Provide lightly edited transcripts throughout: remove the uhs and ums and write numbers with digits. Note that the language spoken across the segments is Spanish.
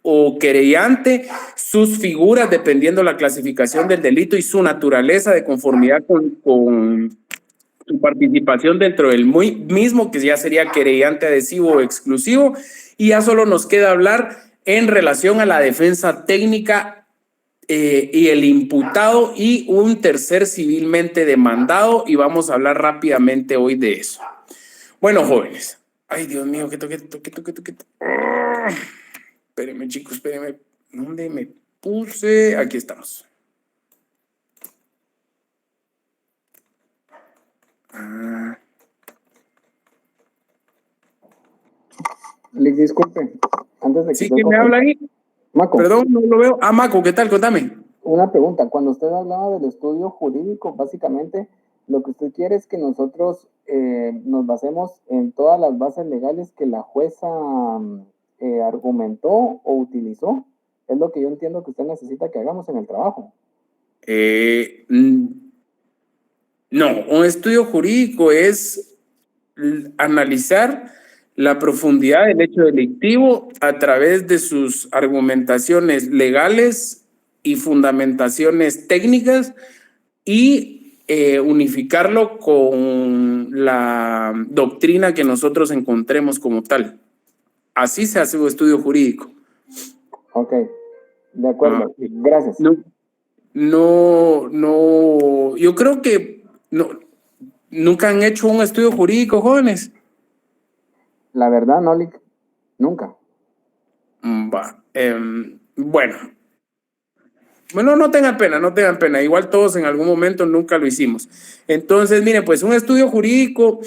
o querellante, sus figuras, dependiendo la clasificación del delito y su naturaleza de conformidad con su participación dentro del mismo, que ya sería querellante, adhesivo o exclusivo. Y ya solo nos queda hablar en relación a la defensa técnica y el imputado y un tercer civilmente demandado, y vamos a hablar rápidamente hoy de eso. Bueno, jóvenes. Ay, Dios mío, que toque. Espérenme, chicos, espérenme. ¿Dónde me puse? Aquí estamos. Disculpe, antes de que sí, ¿quién me habla ahí? Maco. Perdón, no lo veo. Maco, ¿qué tal? Contame. Una pregunta. Cuando usted hablaba del estudio jurídico, básicamente lo que usted quiere es que nosotros nos basemos en todas las bases legales que la jueza argumentó o utilizó. Es lo que yo entiendo que usted necesita que hagamos en el trabajo. No, un estudio jurídico es analizar la profundidad del hecho delictivo a través de sus argumentaciones legales y fundamentaciones técnicas y unificarlo con la doctrina que nosotros encontremos como tal. Así se hace un estudio jurídico. Ok, de acuerdo. Gracias. No, yo creo que nunca han hecho un estudio jurídico, jóvenes. La verdad, nunca. Bueno, no tengan pena. Igual todos en algún momento nunca lo hicimos. Entonces, mire, pues un estudio jurídico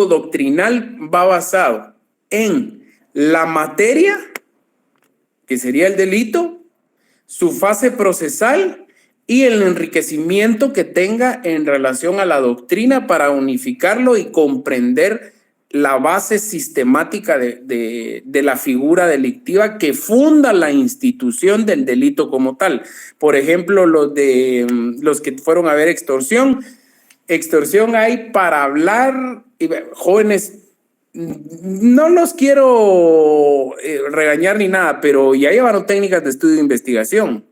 doctrinal va basado en la materia, que sería el delito, su fase procesal y el enriquecimiento que tenga en relación a la doctrina para unificarlo y comprender la base sistemática de la figura delictiva que funda la institución del delito como tal. Por ejemplo, los que fueron a ver extorsión hay para hablar, jóvenes, no los quiero regañar ni nada, pero ya llevaron técnicas de estudio de investigación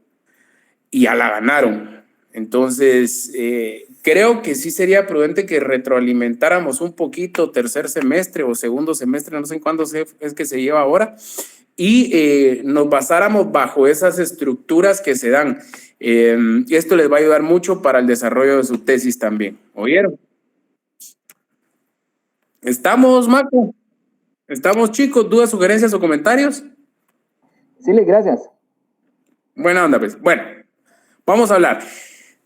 y ya la ganaron. Entonces, creo que sí sería prudente que retroalimentáramos un poquito tercer semestre o segundo semestre, no sé en cuándo es que se lleva ahora, y nos basáramos bajo esas estructuras que se dan. Esto les va a ayudar mucho para el desarrollo de su tesis también. ¿Oyeron? ¿Estamos, Maco? ¿Estamos, chicos? ¿Dudas, sugerencias o comentarios? Sí, gracias. Buena onda, pues. Bueno, vamos a hablar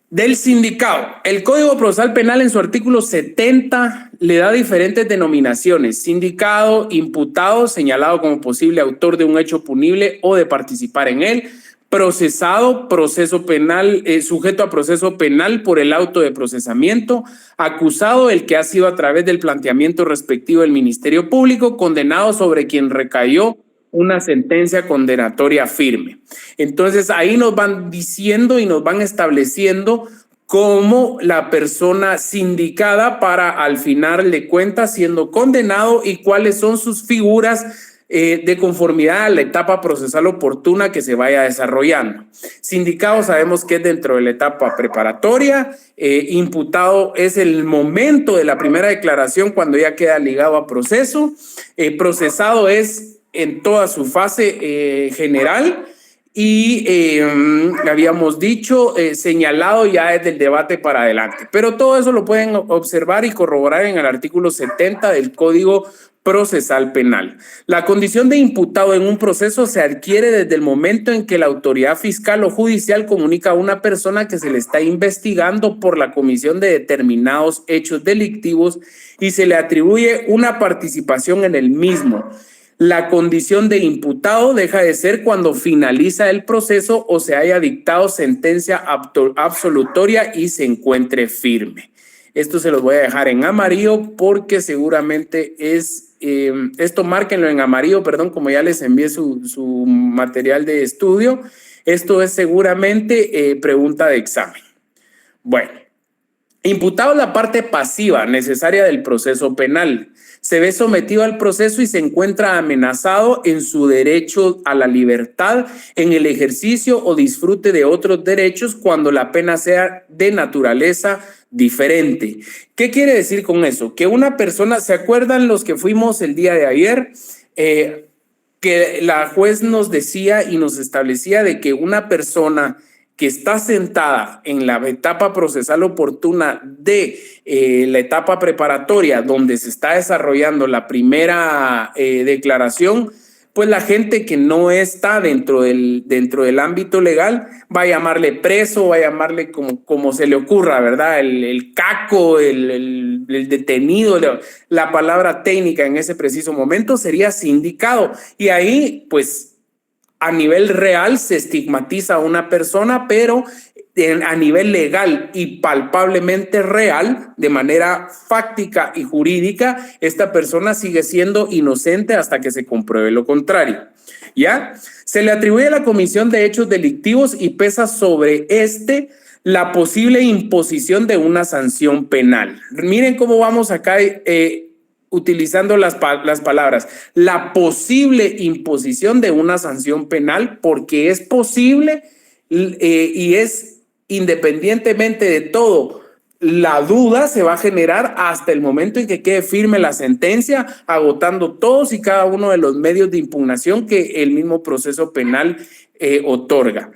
del sindicado. El Código Procesal Penal en su artículo 70 le da diferentes denominaciones: sindicado, imputado, señalado como posible autor de un hecho punible o de participar en él; procesado, proceso penal, sujeto a proceso penal por el auto de procesamiento; acusado, el que ha sido a través del planteamiento respectivo del Ministerio Público; condenado, sobre quien recayó una sentencia condenatoria firme. Entonces ahí nos van diciendo y nos van estableciendo cómo la persona sindicada para al final de cuentas siendo condenado y cuáles son sus figuras de conformidad a la etapa procesal oportuna que se vaya desarrollando. Sindicado sabemos que es dentro de la etapa preparatoria, imputado es el momento de la primera declaración cuando ya queda ligado a proceso, procesado es en toda su fase general, y habíamos dicho señalado ya desde el debate para adelante. Pero todo eso lo pueden observar y corroborar en el artículo 70 del Código Procesal Penal. La condición de imputado en un proceso se adquiere desde el momento en que la autoridad fiscal o judicial comunica a una persona que se le está investigando por la comisión de determinados hechos delictivos y se le atribuye una participación en el mismo. La condición de imputado deja de ser cuando finaliza el proceso o se haya dictado sentencia absolutoria y se encuentre firme. Esto se los voy a dejar en amarillo porque seguramente es, esto márquenlo en amarillo, perdón, como ya les envié su material de estudio. Esto es seguramente pregunta de examen. Bueno. Imputado es la parte pasiva necesaria del proceso penal. Se ve sometido al proceso y se encuentra amenazado en su derecho a la libertad, en el ejercicio o disfrute de otros derechos cuando la pena sea de naturaleza diferente. ¿Qué quiere decir con eso? Que una persona, ¿se acuerdan los que fuimos el día de ayer? Que la juez nos decía y nos establecía de que una persona que está sentada en la etapa procesal oportuna de la etapa preparatoria, donde se está desarrollando la primera declaración, pues la gente que no está dentro del ámbito legal va a llamarle preso, va a llamarle como se le ocurra, ¿verdad? El caco, el detenido, la palabra técnica en ese preciso momento sería sindicado. Y ahí, pues, a nivel real se estigmatiza a una persona, pero a nivel legal y palpablemente real, de manera fáctica y jurídica, esta persona sigue siendo inocente hasta que se compruebe lo contrario. ¿Ya? Se le atribuye a la comisión de hechos delictivos y pesa sobre la posible imposición de una sanción penal. Miren cómo vamos acá utilizando las palabras, la posible imposición de una sanción penal, porque es posible y es independientemente de todo, la duda se va a generar hasta el momento en que quede firme la sentencia, agotando todos y cada uno de los medios de impugnación que el mismo proceso penal otorga.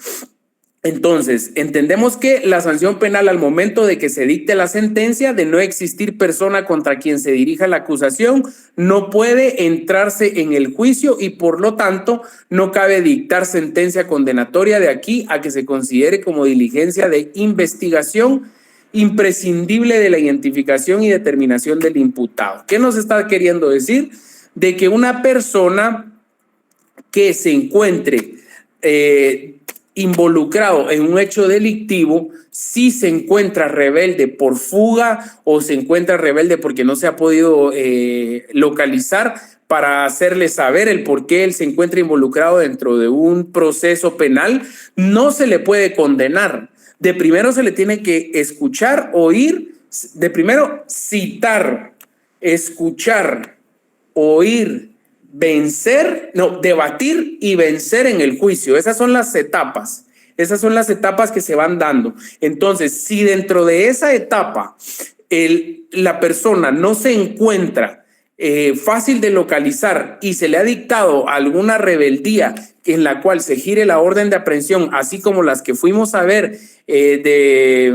Entonces, entendemos que la sanción penal al momento de que se dicte la sentencia, de no existir persona contra quien se dirija la acusación, no puede entrarse en el juicio y por lo tanto no cabe dictar sentencia condenatoria de aquí a que se considere como diligencia de investigación imprescindible de la identificación y determinación del imputado. ¿Qué nos está queriendo decir? De que una persona que se encuentre involucrado en un hecho delictivo, si se encuentra rebelde por fuga o se encuentra rebelde porque no se ha podido localizar, para hacerle saber el por qué él se encuentra involucrado dentro de un proceso penal, no se le puede condenar. De primero se le tiene que escuchar, oír, de primero citar, escuchar, oír, debatir y vencer en el juicio. Esas son las etapas. Esas son las etapas que se van dando. Entonces, si dentro de esa etapa la persona no se encuentra fácil de localizar y se le ha dictado alguna rebeldía en la cual se gire la orden de aprehensión, así como las que fuimos a ver de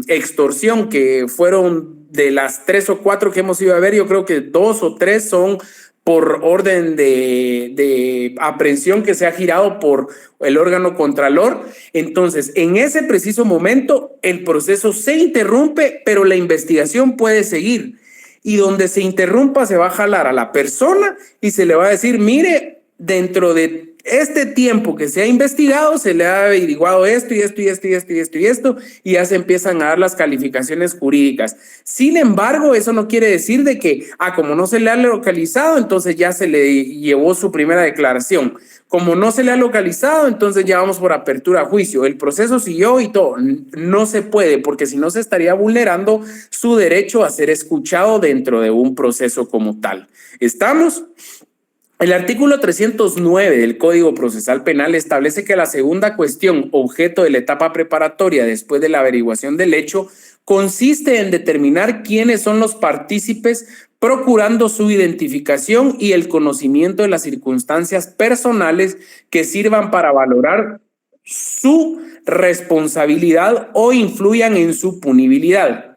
extorsión, que fueron de las 3 o 4 que hemos ido a ver, yo creo que 2 o 3 son por orden de aprehensión que se ha girado por el órgano contralor. Entonces, en ese preciso momento, el proceso se interrumpe, pero la investigación puede seguir. Y donde se interrumpa, se va a jalar a la persona y se le va a decir, mire, dentro de este tiempo que se ha investigado, se le ha averiguado esto y esto y esto y esto y esto y esto, y ya se empiezan a dar las calificaciones jurídicas. Sin embargo, eso no quiere decir de que, como no se le ha localizado, entonces ya se le llevó su primera declaración. Como no se le ha localizado, entonces ya vamos por apertura a juicio. El proceso siguió y todo. No se puede, porque si no se estaría vulnerando su derecho a ser escuchado dentro de un proceso como tal. ¿Estamos? El artículo 309 del Código Procesal Penal establece que la segunda cuestión, objeto de la etapa preparatoria después de la averiguación del hecho, consiste en determinar quiénes son los partícipes, procurando su identificación y el conocimiento de las circunstancias personales que sirvan para valorar su responsabilidad o influyan en su punibilidad.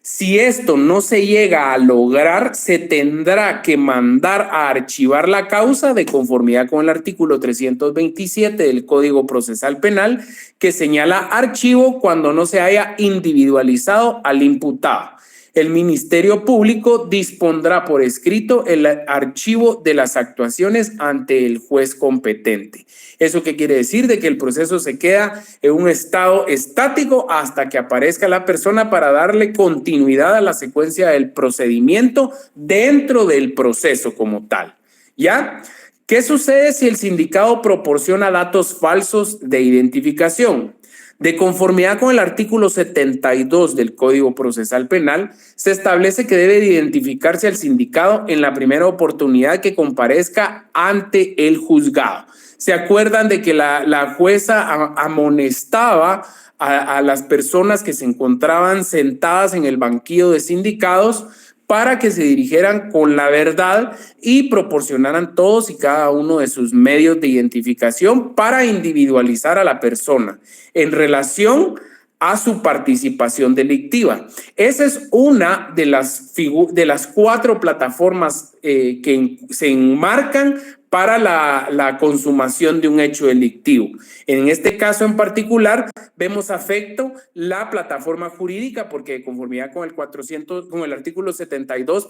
Si esto no se llega a lograr, se tendrá que mandar a archivar la causa de conformidad con el artículo 327 del Código Procesal Penal, que señala archivo cuando no se haya individualizado al imputado. El Ministerio Público dispondrá por escrito el archivo de las actuaciones ante el juez competente. ¿Eso qué quiere decir? De que el proceso se queda en un estado estático hasta que aparezca la persona para darle continuidad a la secuencia del procedimiento dentro del proceso como tal. ¿Ya? ¿Qué sucede si el sindicado proporciona datos falsos de identificación? De conformidad con el artículo 72 del Código Procesal Penal, se establece que debe identificarse al sindicado en la primera oportunidad que comparezca ante el juzgado. ¿Se acuerdan de que la jueza amonestaba a las personas que se encontraban sentadas en el banquillo de sindicados para que se dirigieran con la verdad y proporcionaran todos y cada uno de sus medios de identificación para individualizar a la persona en relación a su participación delictiva? Esa es una de las 4 plataformas que se enmarcan para la consumación de un hecho delictivo. En este caso en particular, vemos afecto la plataforma jurídica porque de conformidad con el artículo 72,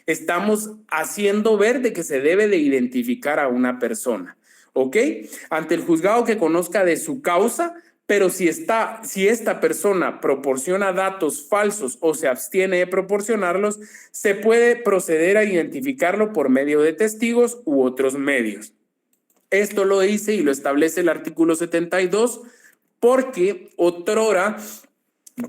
estamos haciendo ver de que se debe de identificar a una persona, ¿ok? Ante el juzgado que conozca de su causa, pero si esta persona proporciona datos falsos o se abstiene de proporcionarlos, se puede proceder a identificarlo por medio de testigos u otros medios. Esto lo dice y lo establece el artículo 72 porque otrora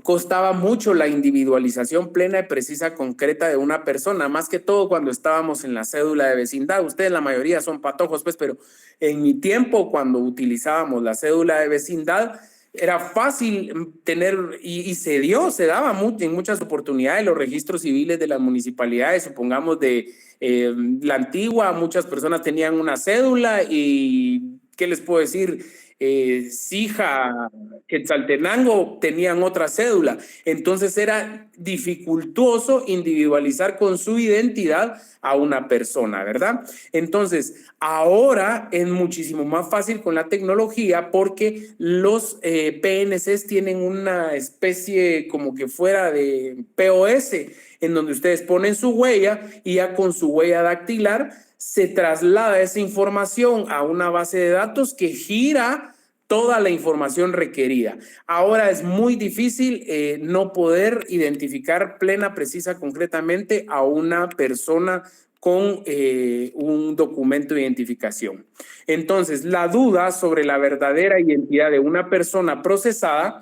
costaba mucho la individualización plena y precisa concreta de una persona, más que todo cuando estábamos en la cédula de vecindad. Ustedes la mayoría son patojos, pues, pero en mi tiempo cuando utilizábamos la cédula de vecindad era fácil tener, y se daba en muchas oportunidades los registros civiles de las municipalidades, supongamos de la antigua, muchas personas tenían una cédula y, ¿qué les puedo decir? Sija, Quetzaltenango tenían otra cédula, entonces era dificultoso individualizar con su identidad a una persona, ¿verdad? Entonces, ahora es muchísimo más fácil con la tecnología porque los PNCs tienen una especie como que fuera de POS, en donde ustedes ponen su huella y ya con su huella dactilar se traslada esa información a una base de datos que gira toda la información requerida. Ahora es muy difícil no poder identificar plena, precisa, concretamente a una persona con un documento de identificación. Entonces, la duda sobre la verdadera identidad de una persona procesada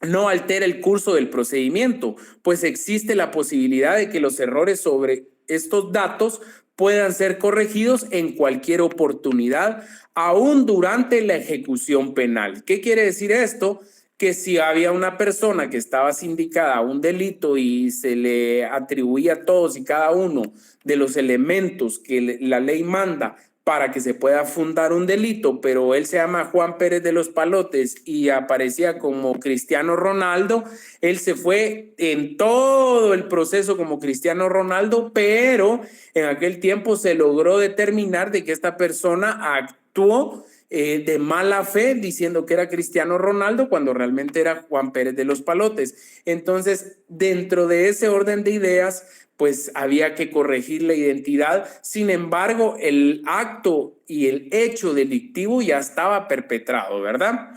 no altera el curso del procedimiento, pues existe la posibilidad de que los errores sobre estos datos puedan ser corregidos en cualquier oportunidad, aún durante la ejecución penal. ¿Qué quiere decir esto? Que si había una persona que estaba sindicada a un delito y se le atribuía todos y cada uno de los elementos que la ley manda para que se pueda fundar un delito, pero él se llama Juan Pérez de los Palotes y aparecía como Cristiano Ronaldo, él se fue en todo el proceso como Cristiano Ronaldo, pero en aquel tiempo se logró determinar de que esta persona actuó de mala fe diciendo que era Cristiano Ronaldo cuando realmente era Juan Pérez de los Palotes. Entonces, dentro de ese orden de ideas, pues había que corregir la identidad. Sin embargo, el acto y el hecho delictivo ya estaba perpetrado, ¿verdad?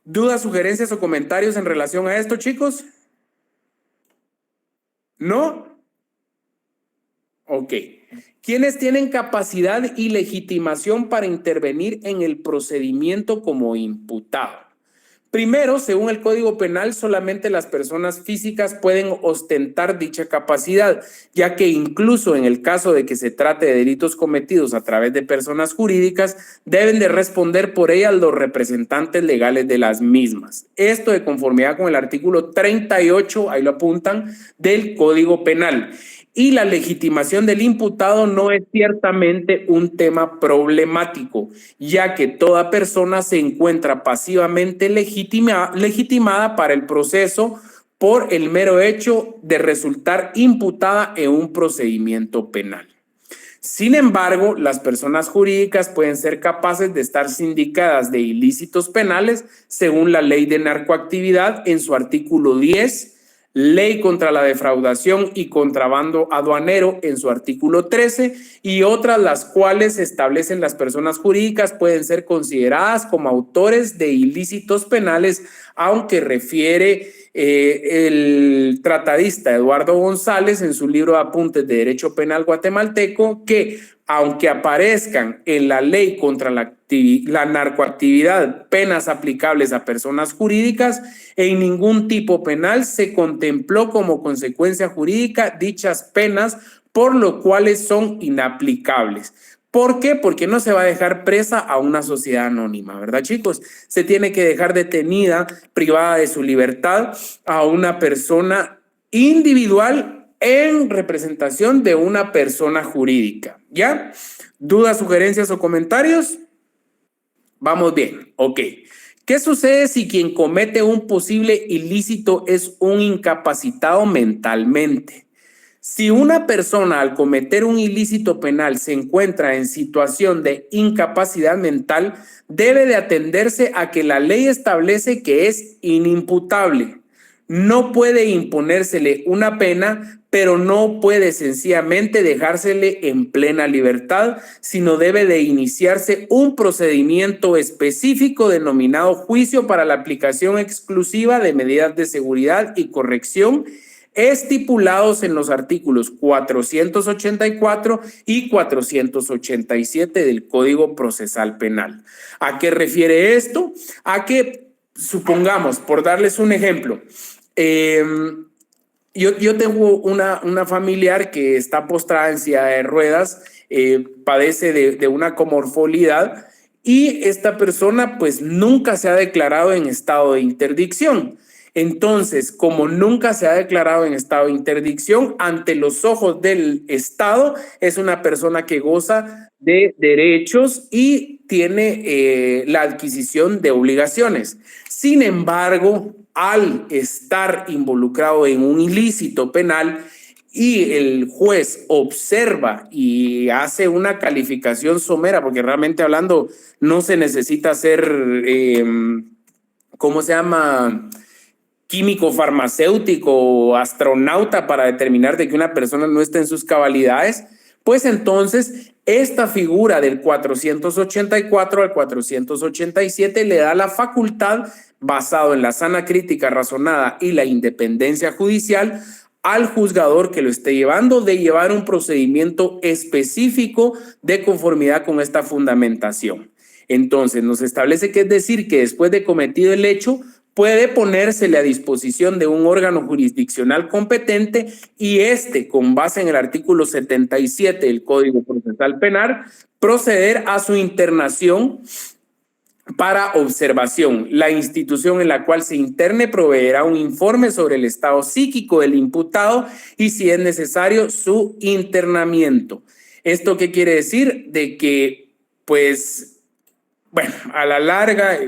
¿Dudas, sugerencias o comentarios en relación a esto, chicos? ¿No? Ok. ¿Quiénes tienen capacidad y legitimación para intervenir en el procedimiento como imputado? Primero, según el Código Penal, solamente las personas físicas pueden ostentar dicha capacidad, ya que incluso en el caso de que se trate de delitos cometidos a través de personas jurídicas, deben de responder por ellas los representantes legales de las mismas. Esto de conformidad con el artículo 38, ahí lo apuntan, del Código Penal. Y la legitimación del imputado no es ciertamente un tema problemático, ya que toda persona se encuentra pasivamente legitimada para el proceso por el mero hecho de resultar imputada en un procedimiento penal. Sin embargo, las personas jurídicas pueden ser capaces de estar sindicadas de ilícitos penales según la ley de narcoactividad en su artículo 10, Ley contra la defraudación y contrabando aduanero en su artículo 13 y otras las cuales establecen las personas jurídicas pueden ser consideradas como autores de ilícitos penales, aunque refiere el tratadista Eduardo González en su libro de apuntes de Derecho Penal guatemalteco que aunque aparezcan en la ley contra la narcoactividad penas aplicables a personas jurídicas, en ningún tipo penal se contempló como consecuencia jurídica dichas penas, por lo cual son inaplicables. ¿Por qué? Porque no se va a dejar presa a una sociedad anónima, ¿verdad, chicos? Se tiene que dejar detenida, privada de su libertad, a una persona individual en representación de una persona jurídica, ¿ya? ¿Dudas, sugerencias o comentarios? Vamos bien, ok. ¿Qué sucede si quien comete un posible ilícito es un incapacitado mentalmente? Si una persona al cometer un ilícito penal se encuentra en situación de incapacidad mental, debe de atenderse a que la ley establece que es inimputable. No puede imponérsele una pena, pero no puede sencillamente dejársele en plena libertad, sino debe de iniciarse un procedimiento específico denominado juicio para la aplicación exclusiva de medidas de seguridad y corrección estipulados en los artículos 484 y 487 del Código Procesal Penal. ¿A qué refiere esto? A que, supongamos, por darles un ejemplo, yo tengo una familiar que está postrada en silla de ruedas, padece de una comorbilidad, y esta persona pues nunca se ha declarado en estado de interdicción. Entonces, como nunca se ha declarado en estado de interdicción, ante los ojos del Estado, es una persona que goza de derechos y tiene la adquisición de obligaciones. Sin embargo, al estar involucrado en un ilícito penal y el juez observa y hace una calificación somera, porque realmente hablando no se necesita ser, ¿cómo se llama?, químico, farmacéutico o astronauta para determinar de que una persona no está en sus cabalidades, pues entonces esta figura del 484 al 487 le da la facultad, basado en la sana crítica razonada y la independencia judicial, al juzgador que lo esté llevando, de llevar un procedimiento específico de conformidad con esta fundamentación. Entonces nos establece que es decir que después de cometido el hecho, puede ponérsele a disposición de un órgano jurisdiccional competente y con base en el artículo 77 del Código Procesal Penal, proceder a su internación para observación. La institución en la cual se interne proveerá un informe sobre el estado psíquico del imputado y, si es necesario, su internamiento. ¿Esto qué quiere decir? De que, pues, bueno, a la larga,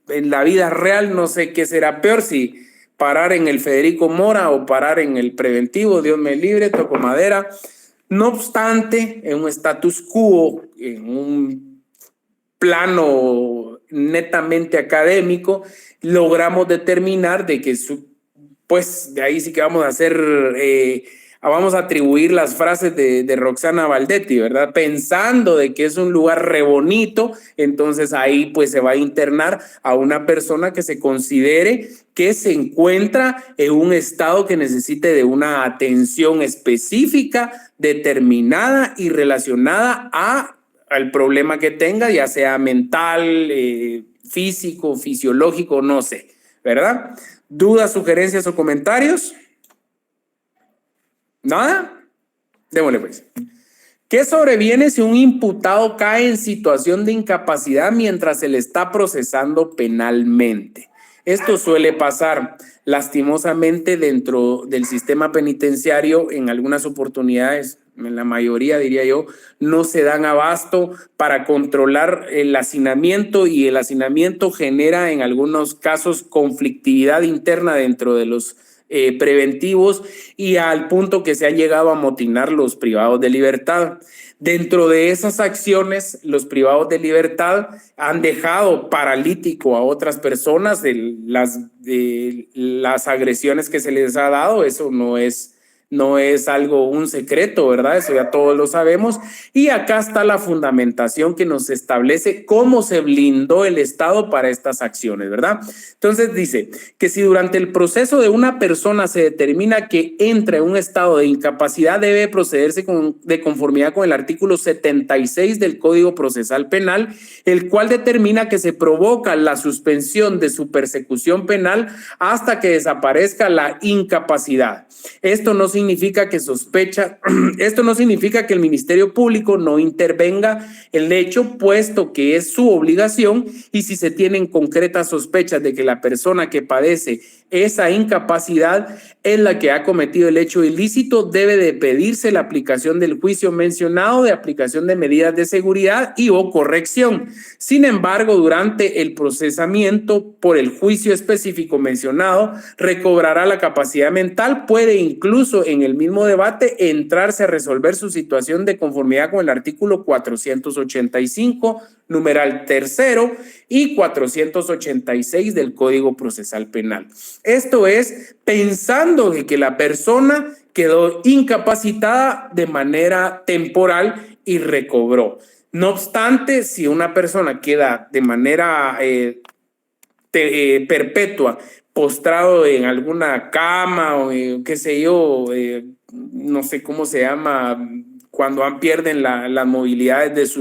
en la vida real no sé qué será peor, si parar en el Federico Mora o parar en el preventivo, Dios me libre, toco madera. No obstante, en un status quo, en un plano netamente académico, logramos determinar de que pues de ahí sí que vamos a hacer, vamos a atribuir las frases de Roxana Valdetti, ¿verdad? Pensando de que es un lugar re bonito, entonces ahí pues se va a internar a una persona que se considere que se encuentra en un estado que necesite de una atención específica, determinada y relacionada al problema que tenga, ya sea mental, físico, fisiológico, no sé, ¿verdad? ¿Dudas, sugerencias o comentarios? ¿Nada? Démosle pues. ¿Qué sobreviene si un imputado cae en situación de incapacidad mientras se le está procesando penalmente? Esto suele pasar lastimosamente dentro del sistema penitenciario en algunas oportunidades. En la mayoría, diría yo, no se dan abasto para controlar el hacinamiento, y el hacinamiento genera en algunos casos conflictividad interna dentro de los preventivos, y al punto que se han llegado a amotinar los privados de libertad. Dentro de esas acciones, los privados de libertad han dejado paralítico a otras personas de las agresiones que se les ha dado. Eso no es no es algo, un secreto, ¿verdad? Eso ya todos lo sabemos. Y acá está la fundamentación que nos establece cómo se blindó el Estado para estas acciones, ¿verdad? Entonces dice que si durante el proceso de una persona se determina que entra en un estado de incapacidad, debe procederse de conformidad con el artículo 76 del Código Procesal Penal, el cual determina que se provoca la suspensión de su persecución penal hasta que desaparezca la incapacidad. Esto no significa que el Ministerio Público no intervenga en el hecho, puesto que es su obligación, y si se tienen concretas sospechas de que la persona que padece esa incapacidad es la que ha cometido el hecho ilícito, debe de pedirse la aplicación del juicio mencionado de aplicación de medidas de seguridad y o corrección. Sin embargo, durante el procesamiento por el juicio específico mencionado, recobrará la capacidad mental, puede incluso en el mismo debate entrarse a resolver su situación de conformidad con el artículo 485, numeral tercero y 486 del Código Procesal Penal. Esto es pensando que la persona quedó incapacitada de manera temporal y recobró. No obstante, si una persona queda de manera perpetua, postrado en alguna cama o qué sé yo, no sé cómo se llama, cuando pierden las movilidades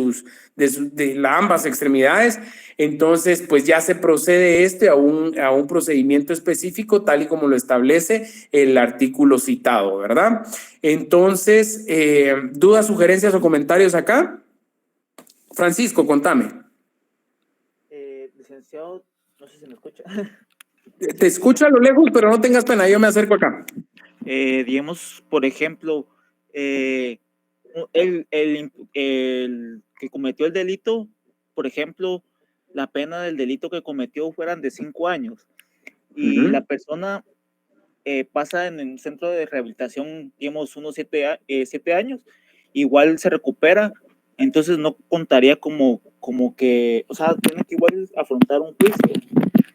de ambas extremidades, entonces pues ya se procede a un procedimiento específico tal y como lo establece el artículo citado, ¿verdad? Entonces, ¿dudas, sugerencias o comentarios acá? Francisco, contame. Licenciado, no sé si me escucha. Te escucho a lo lejos, pero no tengas pena, yo me acerco acá. Digamos, por ejemplo, el que cometió el delito, por ejemplo, la pena del delito que cometió fueran de 5 años y la persona pasa en el centro de rehabilitación, digamos, unos 7 años, igual se recupera, entonces no contaría como que, o sea, tiene que igual afrontar un juicio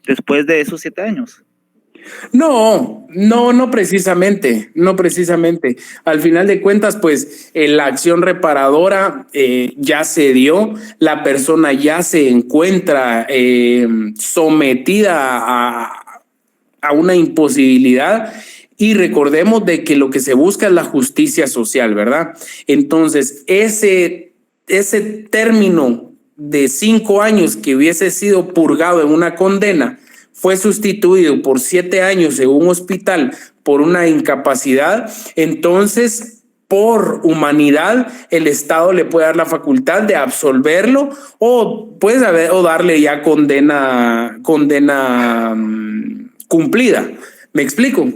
después de esos 7 años. No precisamente. Al final de cuentas, pues la acción reparadora ya se dio, la persona ya se encuentra sometida a una imposibilidad. Y recordemos de que lo que se busca es la justicia social, ¿verdad? Entonces, ese término de 5 años que hubiese sido purgado en una condena fue sustituido por 7 años en un hospital por una incapacidad, entonces por humanidad el Estado le puede dar la facultad de absolverlo o darle ya condena cumplida. ¿Me explico?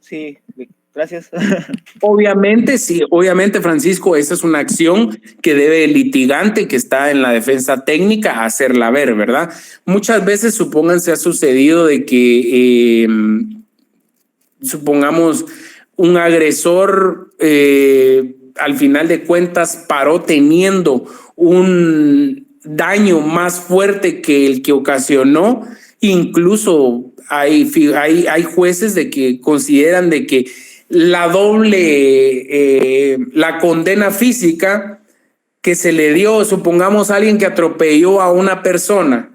Sí, gracias. Obviamente, Francisco, esa es una acción que debe el litigante que está en la defensa técnica hacerla ver, ¿verdad? Muchas veces, supónganse, ha sucedido de que, supongamos, un agresor al final de cuentas paró teniendo un daño más fuerte que el que ocasionó. Incluso hay jueces de que consideran de que la condena física que se le dio, supongamos alguien que atropelló a una persona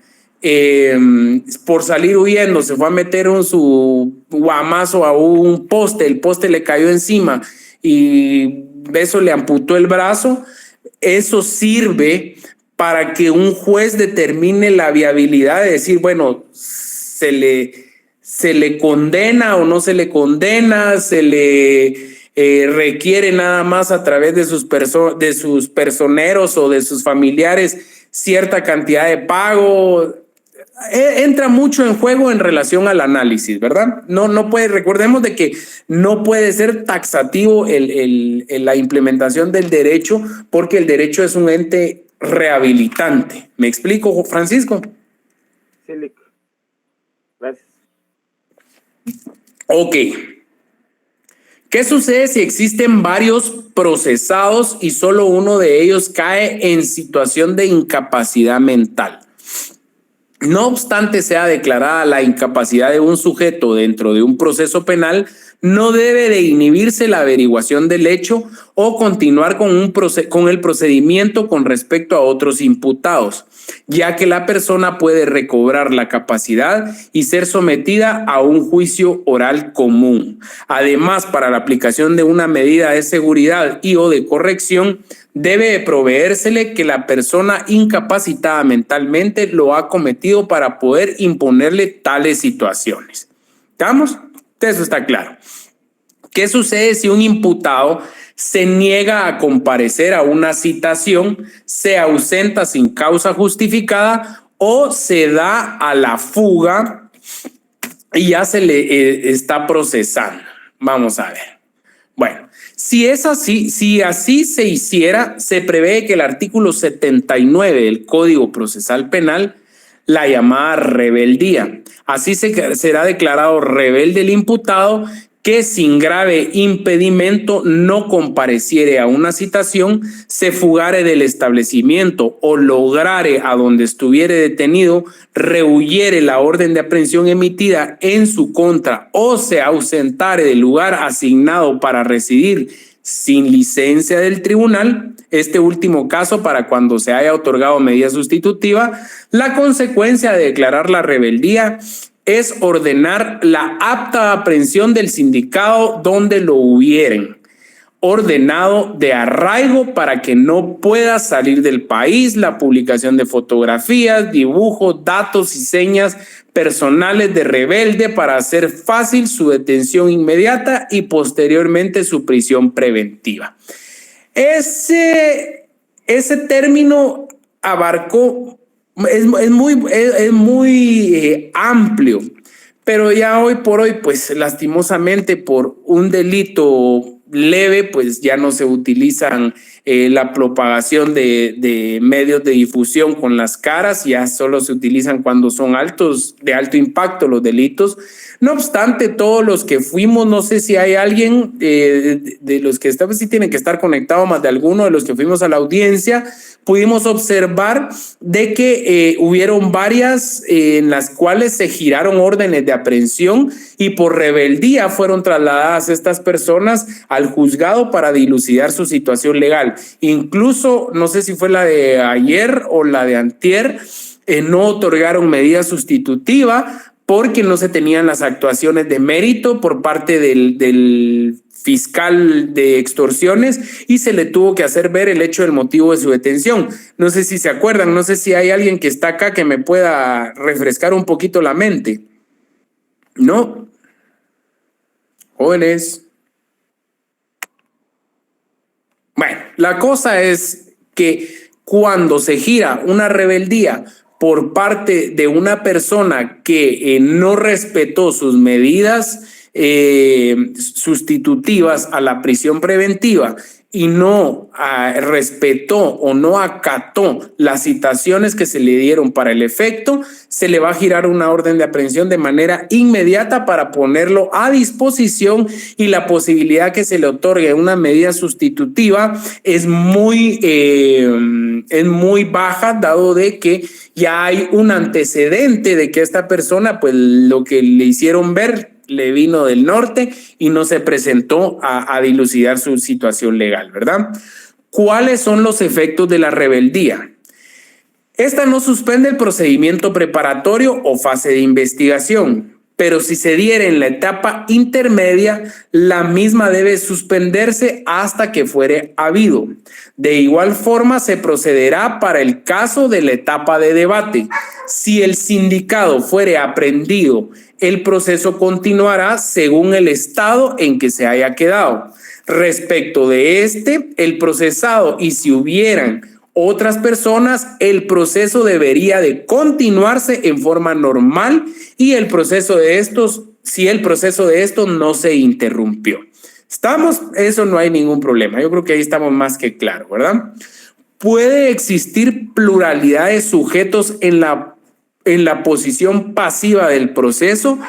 por salir huyendo, se fue a meter su guamazo a un poste, el poste le cayó encima y eso le amputó el brazo. Eso sirve para que un juez determine la viabilidad de decir, bueno, se le condena o no se le condena, se le requiere nada más a través de sus personeros o de sus familiares cierta cantidad de pago. Entra mucho en juego en relación al análisis, ¿verdad? Recordemos de que no puede ser taxativo la implementación del derecho, porque el derecho es un ente rehabilitante. ¿Me explico, Francisco? Sí, gracias. Ok. ¿Qué sucede si existen varios procesados y solo uno de ellos cae en situación de incapacidad mental? No obstante sea declarada la incapacidad de un sujeto dentro de un proceso penal, no debe de inhibirse la averiguación del hecho o continuar con el procedimiento con respecto a otros imputados, ya que la persona puede recobrar la capacidad y ser sometida a un juicio oral común. Además, para la aplicación de una medida de seguridad y o de corrección, debe proveérsele que la persona incapacitada mentalmente lo ha cometido para poder imponerle tales situaciones. ¿Estamos? Eso está claro. ¿Qué sucede si un imputado se niega a comparecer a una citación, se ausenta sin causa justificada o se da a la fuga y ya se le está procesando? Vamos a ver. Bueno, si es así, si así se hiciera, se prevé que el artículo 79 del Código Procesal Penal, la llamada rebeldía, así será declarado rebelde el imputado que sin grave impedimento no compareciere a una citación, se fugare del establecimiento o lograre a donde estuviere detenido, rehuyere la orden de aprehensión emitida en su contra o se ausentare del lugar asignado para residir sin licencia del tribunal, este último caso para cuando se haya otorgado medida sustitutiva. La consecuencia de declarar la rebeldía es ordenar la apta aprehensión del sindicado donde lo hubieren ordenado de arraigo para que no pueda salir del país, la publicación de fotografías, dibujos, datos y señas personales de rebelde para hacer fácil su detención inmediata y posteriormente su prisión preventiva. Ese término abarcó, es muy amplio, pero ya hoy por hoy, pues lastimosamente por un delito leve, pues ya no se utilizan la propagación de medios de difusión con las caras, ya solo se utilizan cuando son de alto impacto los delitos. No obstante, todos los que fuimos, no sé si hay alguien de los que esta vez sí tienen que estar conectados, más de alguno de los que fuimos a la audiencia, pudimos observar de que hubieron varias en las cuales se giraron órdenes de aprehensión y por rebeldía fueron trasladadas estas personas al juzgado para dilucidar su situación legal. Incluso, no sé si fue la de ayer o la de antier, no otorgaron medida sustitutiva porque no se tenían las actuaciones de mérito por parte del fiscal de extorsiones y se le tuvo que hacer ver el hecho del motivo de su detención. No sé si se acuerdan, no sé si hay alguien que está acá que me pueda refrescar un poquito la mente. ¿No? Jóvenes. Bueno, la cosa es que cuando se gira una rebeldía por parte de una persona que no respetó sus medidas sustitutivas a la prisión preventiva y no respetó o no acató las citaciones que se le dieron para el efecto, se le va a girar una orden de aprehensión de manera inmediata para ponerlo a disposición y la posibilidad que se le otorgue una medida sustitutiva es muy baja, dado de que ya hay un antecedente de que esta persona, pues lo que le hicieron ver le vino del norte y no se presentó a dilucidar su situación legal, ¿verdad? ¿Cuáles son los efectos de la rebeldía? Esta no suspende el procedimiento preparatorio o fase de investigación, pero si se diera en la etapa intermedia, la misma debe suspenderse hasta que fuere habido. De igual forma, se procederá para el caso de la etapa de debate. Si el sindicado fuere aprehendido, el proceso continuará según el estado en que se haya quedado. Respecto de el procesado, y si hubieran otras personas, el proceso debería de continuarse en forma normal y el proceso de estos, si el proceso de estos no se interrumpió. ¿Estamos? Eso no hay ningún problema. Yo creo que ahí estamos más que claros, ¿verdad? Puede existir pluralidad de sujetos en la posición pasiva del proceso,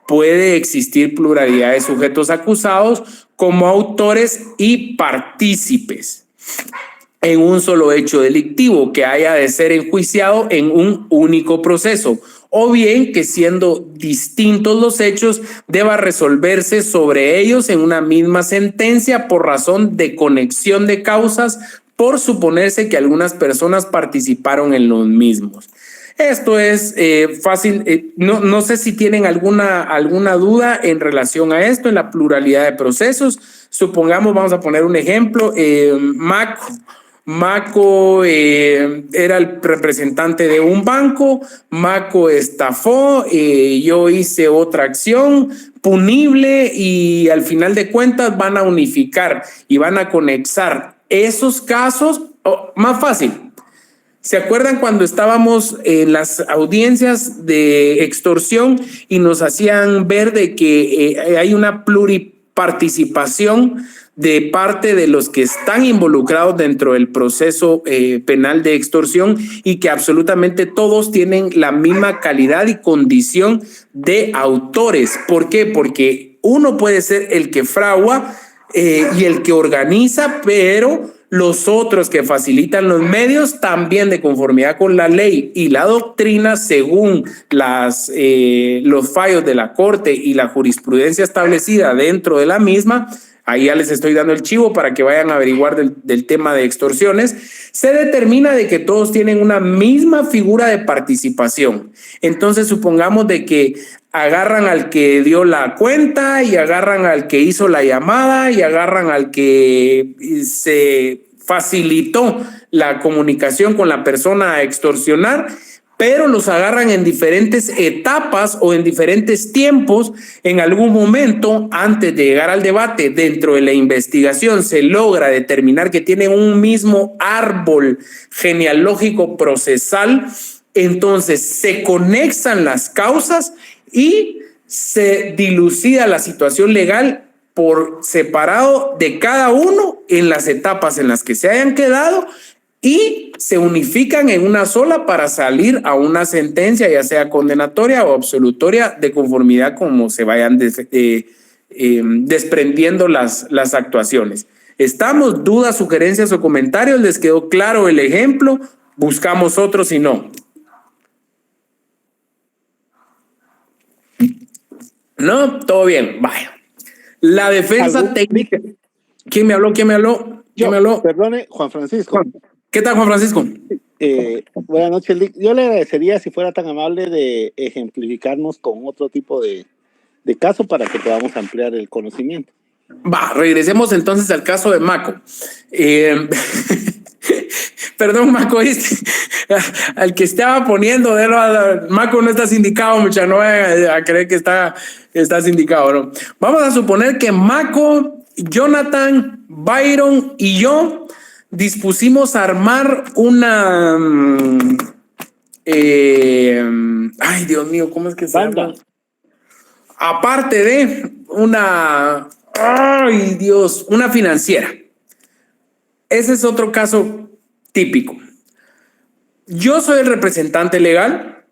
puede existir pluralidad de sujetos acusados como autores y partícipes en un solo hecho delictivo que haya de ser enjuiciado en un único proceso o bien que siendo distintos los hechos deba resolverse sobre ellos en una misma sentencia por razón de conexión de causas, por suponerse que algunas personas participaron en los mismos. Esto es fácil. No sé si tienen alguna duda en relación a esto, en la pluralidad de procesos. Supongamos, vamos a poner un ejemplo, Maco era el representante de un banco, Maco estafó, yo hice otra acción punible y al final de cuentas van a unificar y van a conexar esos casos. Más fácil. ¿Se acuerdan cuando estábamos en las audiencias de extorsión y nos hacían ver de que hay una pluriparticipación de parte de los que están involucrados dentro del proceso penal de extorsión y que absolutamente todos tienen la misma calidad y condición de autores? ¿Por qué? Porque uno puede ser el que fragua y el que organiza, pero los otros que facilitan los medios también de conformidad con la ley y la doctrina, según los fallos de la Corte y la jurisprudencia establecida dentro de la misma. Ahí ya les estoy dando el chivo para que vayan a averiguar del tema de extorsiones. Se determina de que todos tienen una misma figura de participación. Entonces, supongamos de que agarran al que dio la cuenta y agarran al que hizo la llamada y agarran al que se facilitó la comunicación con la persona a extorsionar, pero los agarran en diferentes etapas o en diferentes tiempos. En algún momento, antes de llegar al debate, dentro de la investigación se logra determinar que tienen un mismo árbol genealógico procesal. Entonces se conexan las causas y se dilucida la situación legal por separado de cada uno en las etapas en las que se hayan quedado y se unifican en una sola para salir a una sentencia, ya sea condenatoria o absolutoria, de conformidad como se vayan desprendiendo las actuaciones. ¿Estamos? ¿Dudas, sugerencias o comentarios? ¿Les quedó claro el ejemplo? ¿Buscamos otros si no? No, todo bien, vaya. La defensa técnica. ¿Quién me habló? Perdone, Juan Francisco. ¿Qué tal, Juan Francisco? Buenas noches, Lick. Yo le agradecería si fuera tan amable de ejemplificarnos con otro tipo de caso para que podamos ampliar el conocimiento. Regresemos entonces al caso de Maco. Perdón, Maco, al que estaba poniendo, Maco no está sindicado, mucha, no vaya a creer que está sindicado, ¿no? Vamos a suponer que Maco, Jonathan, Byron y yo dispusimos a armar una... ay, Dios mío, ¿cómo es que se llama? Aparte de una... ay, Dios, una financiera. Ese es otro caso típico. Yo soy el representante legal.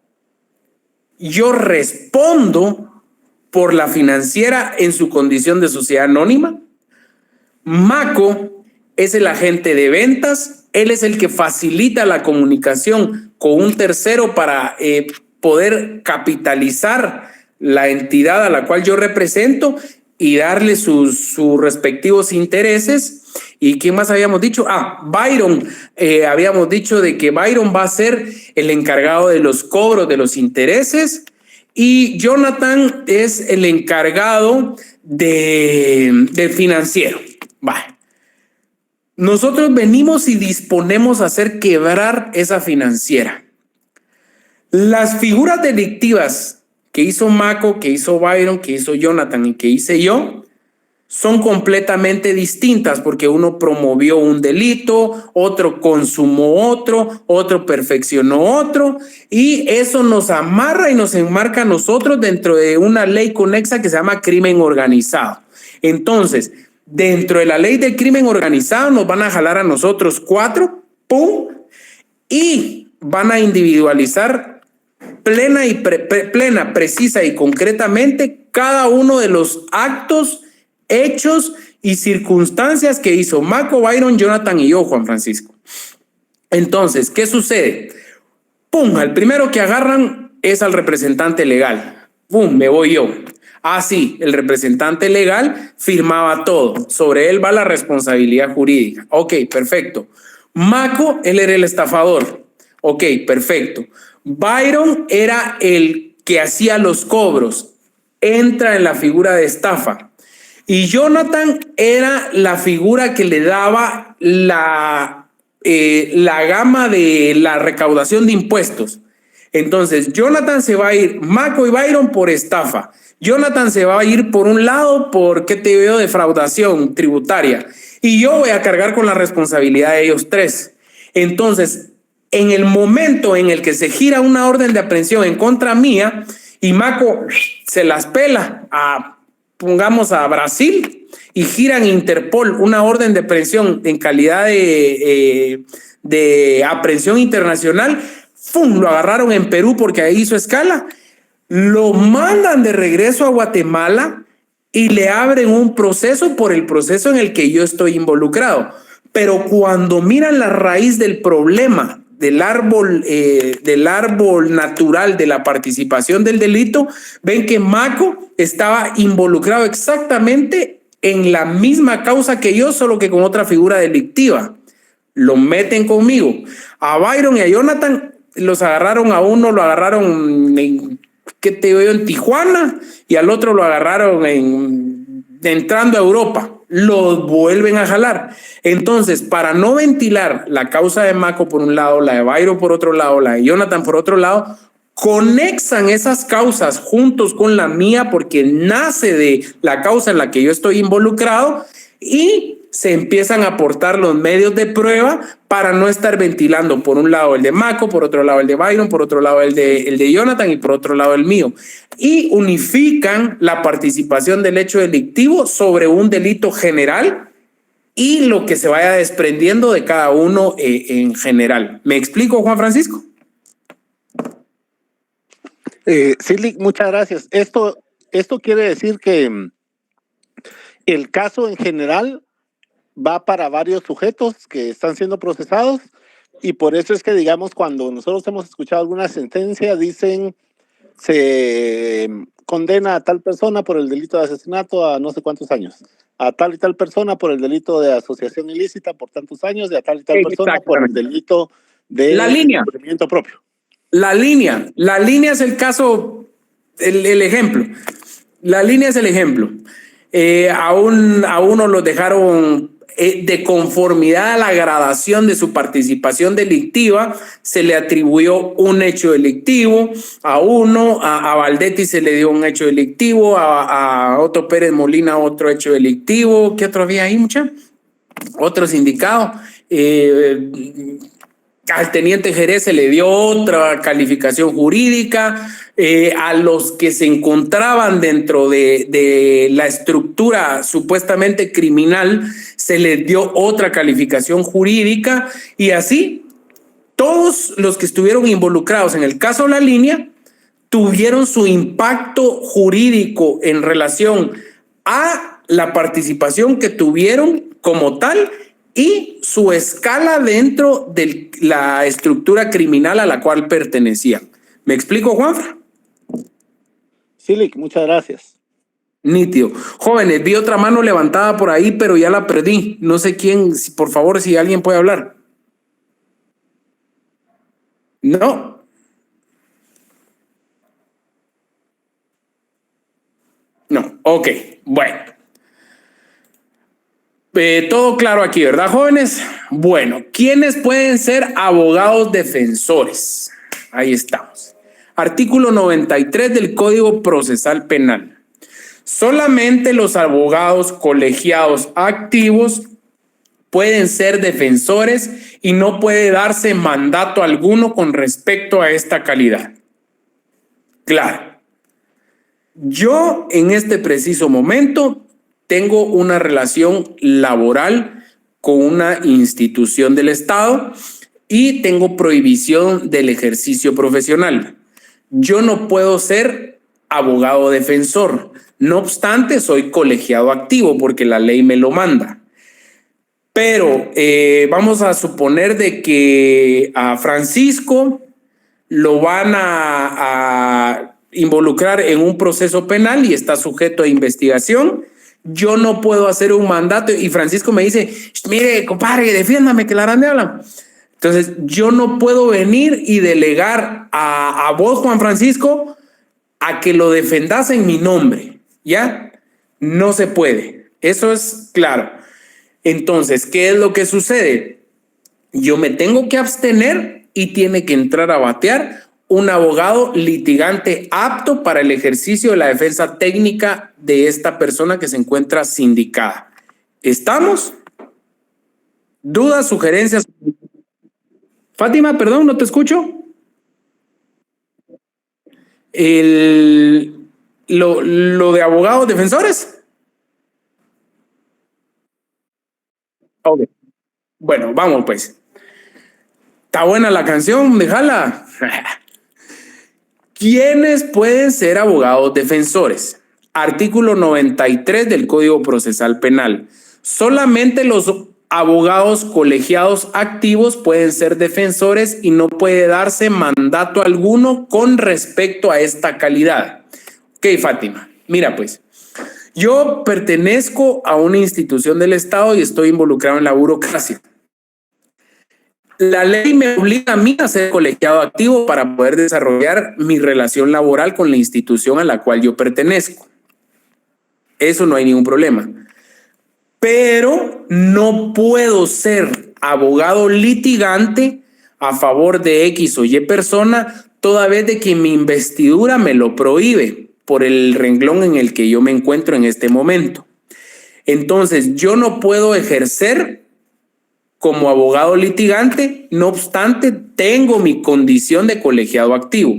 Yo respondo por la financiera en su condición de sociedad anónima. Maco es el agente de ventas. Él es el que facilita la comunicación con un tercero para poder capitalizar la entidad a la cual yo represento y darle sus respectivos intereses. ¿Y quién más habíamos dicho? Byron. Habíamos dicho de que Byron va a ser el encargado de los cobros de los intereses y Jonathan es el encargado de financiero. Vale. Nosotros venimos y disponemos a hacer quebrar esa financiera. Las figuras delictivas que hizo Maco, que hizo Byron, que hizo Jonathan y que hice yo son completamente distintas porque uno promovió un delito, otro consumó otro perfeccionó otro y eso nos amarra y nos enmarca a nosotros dentro de una ley conexa que se llama crimen organizado. Entonces, dentro de la ley de crimen organizado nos van a jalar a nosotros 4, ¡pum! Y van a individualizar plena, precisa y concretamente cada uno de los actos, hechos y circunstancias que hizo Maco, Byron, Jonathan y yo, Juan Francisco. Entonces, ¿qué sucede? ¡Pum! Al primero que agarran es al representante legal. ¡Pum! Me voy yo. Ah, sí, el representante legal firmaba todo. Sobre él va la responsabilidad jurídica. Ok, perfecto. Maco, él era el estafador. Ok, perfecto. Byron era el que hacía los cobros. Entra en la figura de estafa. Y Jonathan era la figura que le daba la gama de la recaudación de impuestos. Entonces, Jonathan se va a ir, Maco y Byron por estafa. Jonathan se va a ir por un lado por, ¿qué te digo?, defraudación tributaria. Y yo voy a cargar con la responsabilidad de ellos tres. Entonces, en el momento en el que se gira una orden de aprehensión en contra mía y Maco se las pela pongamos a Brasil y giran Interpol una orden de aprehensión en calidad de aprehensión internacional, ¡fum!, lo agarraron en Perú porque ahí hizo escala, lo mandan de regreso a Guatemala y le abren un proceso por el proceso en el que yo estoy involucrado. Pero cuando miran la raíz del problema, del árbol natural de la participación del delito, ven que Maco estaba involucrado exactamente en la misma causa que yo, solo que con otra figura delictiva. Lo meten conmigo. A Byron y a Jonathan los agarraron, a uno lo agarraron en Tijuana y al otro lo agarraron entrando a Europa. Los vuelven a jalar. Entonces, para no ventilar la causa de Maco por un lado, la de Byron por otro lado, la de Jonathan por otro lado, conexan esas causas juntos con la mía porque nace de la causa en la que yo estoy involucrado y se empiezan a aportar los medios de prueba para no estar ventilando por un lado el de Maco, por otro lado el de Byron, por otro lado el de Jonathan y por otro lado el mío. Y unifican la participación del hecho delictivo sobre un delito general y lo que se vaya desprendiendo de cada uno en general. ¿Me explico, Juan Francisco? Sí, muchas gracias. Esto quiere decir que el caso en general va para varios sujetos que están siendo procesados y por eso es que, digamos, cuando nosotros hemos escuchado alguna sentencia, dicen se condena a tal persona por el delito de asesinato a no sé cuántos años, a tal y tal persona por el delito de asociación ilícita por tantos años y a tal y tal persona por el delito de encubrimiento propio. La línea es el caso, el ejemplo. La línea es el ejemplo. A uno lo dejaron de conformidad a la gradación de su participación delictiva, se le atribuyó un hecho delictivo a uno, a Valdetti se le dio un hecho delictivo, a Otto Pérez Molina otro hecho delictivo. ¿Qué otro había ahí, mucha? Otro sindicado. Al teniente Jerez se le dio otra calificación jurídica, a los que se encontraban dentro de la estructura supuestamente criminal se les dio otra calificación jurídica y así todos los que estuvieron involucrados en el caso La Línea tuvieron su impacto jurídico en relación a la participación que tuvieron como tal y su escala dentro de la estructura criminal a la cual pertenecían. ¿Me explico, Juanfra? Sí, muchas gracias. Nítido. Jóvenes, vi otra mano levantada por ahí, pero ya la perdí. No sé quién, por favor, si alguien puede hablar. No. No, ok, bueno. Todo claro aquí, ¿verdad, jóvenes? Bueno, ¿quiénes pueden ser abogados defensores? Ahí estamos. Artículo 93 del Código Procesal Penal. Solamente los abogados colegiados activos pueden ser defensores y no puede darse mandato alguno con respecto a esta calidad. Claro. Yo en este preciso momento tengo una relación laboral con una institución del Estado y tengo prohibición del ejercicio profesional. Yo no puedo ser abogado defensor. No obstante, soy colegiado activo porque la ley me lo manda. Pero vamos a suponer de que a Francisco lo van a involucrar en un proceso penal y está sujeto a investigación. Yo no puedo hacer un mandato y Francisco me dice, mire, compadre, defiéndame que la grande habla. Entonces, yo no puedo venir y delegar a vos, Juan Francisco, a que lo defendas en mi nombre, ¿ya? No se puede. Eso es claro. Entonces, ¿qué es lo que sucede? Yo me tengo que abstener y tiene que entrar a batear un abogado litigante apto para el ejercicio de la defensa técnica de esta persona que se encuentra sindicada. ¿Estamos? ¿Dudas, sugerencias? Fátima, perdón, no te escucho. Lo de abogados defensores. Ok. Bueno, vamos pues. Está buena la canción, déjala. ¿Quiénes pueden ser abogados defensores? Artículo 93 del Código Procesal Penal. Solamente los abogados colegiados activos pueden ser defensores y no puede darse mandato alguno con respecto a esta calidad. Ok, Fátima. Mira pues, yo pertenezco a una institución del Estado y estoy involucrado en la burocracia. La ley me obliga a mí a ser colegiado activo para poder desarrollar mi relación laboral con la institución a la cual yo pertenezco. Eso no hay ningún problema. Pero no puedo ser abogado litigante a favor de X o Y persona toda vez de que mi investidura me lo prohíbe por el renglón en el que yo me encuentro en este momento. Entonces, yo no puedo ejercer como abogado litigante, no obstante, tengo mi condición de colegiado activo.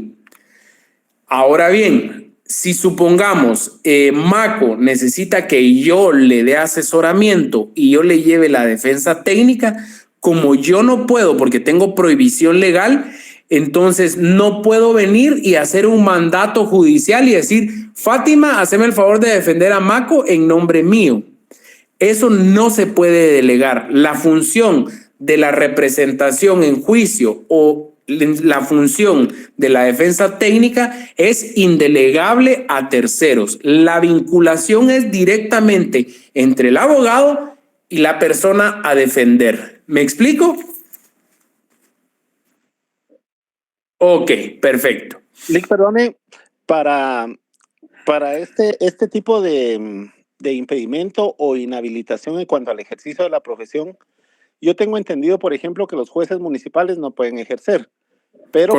Ahora bien, si supongamos Maco necesita que yo le dé asesoramiento y yo le lleve la defensa técnica, como yo no puedo porque tengo prohibición legal, entonces no puedo venir y hacer un mandato judicial y decir, Fátima, haceme el favor de defender a Maco en nombre mío. Eso no se puede delegar. La función de la representación en juicio o la función de la defensa técnica es indelegable a terceros. La vinculación es directamente entre el abogado y la persona a defender. ¿Me explico? Ok, perfecto. Lick, perdone, para este tipo de impedimento o inhabilitación en cuanto al ejercicio de la profesión, yo tengo entendido, por ejemplo, que los jueces municipales no pueden ejercer. Pero,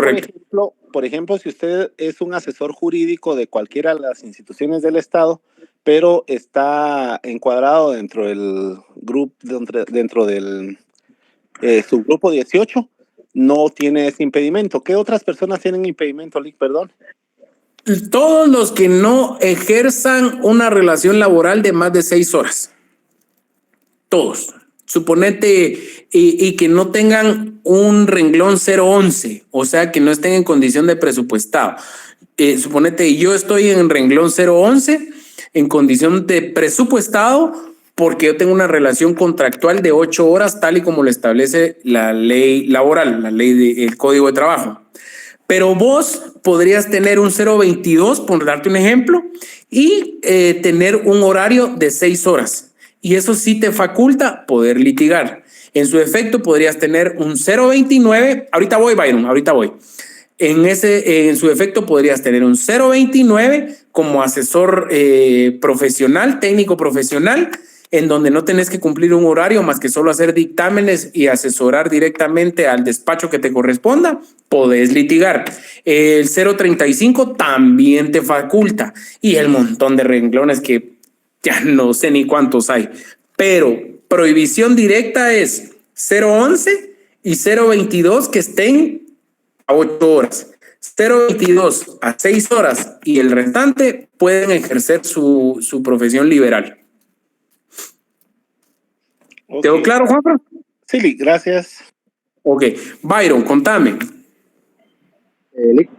por ejemplo, si usted es un asesor jurídico de cualquiera de las instituciones del Estado, pero está encuadrado dentro del grupo, dentro del subgrupo 18, no tiene ese impedimento. ¿Qué otras personas tienen impedimento, Lick? Perdón. Todos los que no ejerzan una relación laboral de más de 6 horas. Todos. Suponete y que no tengan un renglón 011, o sea, que no estén en condición de presupuestado. Suponete, yo estoy en renglón 011, en condición de presupuestado, porque yo tengo una relación contractual de 8 horas, tal y como lo establece la ley laboral, la ley del Código de Trabajo. Pero vos podrías tener un 022, por darte un ejemplo, y tener un horario de 6 horas. Y eso sí te faculta poder litigar. En su efecto, podrías tener un 029. Ahorita voy, Byron, ahorita voy. En su efecto, podrías tener un 029 como asesor profesional, técnico profesional, en donde no tenés que cumplir un horario más que solo hacer dictámenes y asesorar directamente al despacho que te corresponda, podés litigar. El 035 también te faculta y el montón de renglones que ya no sé ni cuántos hay, pero prohibición directa es 011 y 022 que estén a 8 horas. 022 a 6 horas y el restante pueden ejercer su profesión liberal. Okay. ¿Quedó claro, Juanfra? Sí, gracias. Ok. Byron, contame.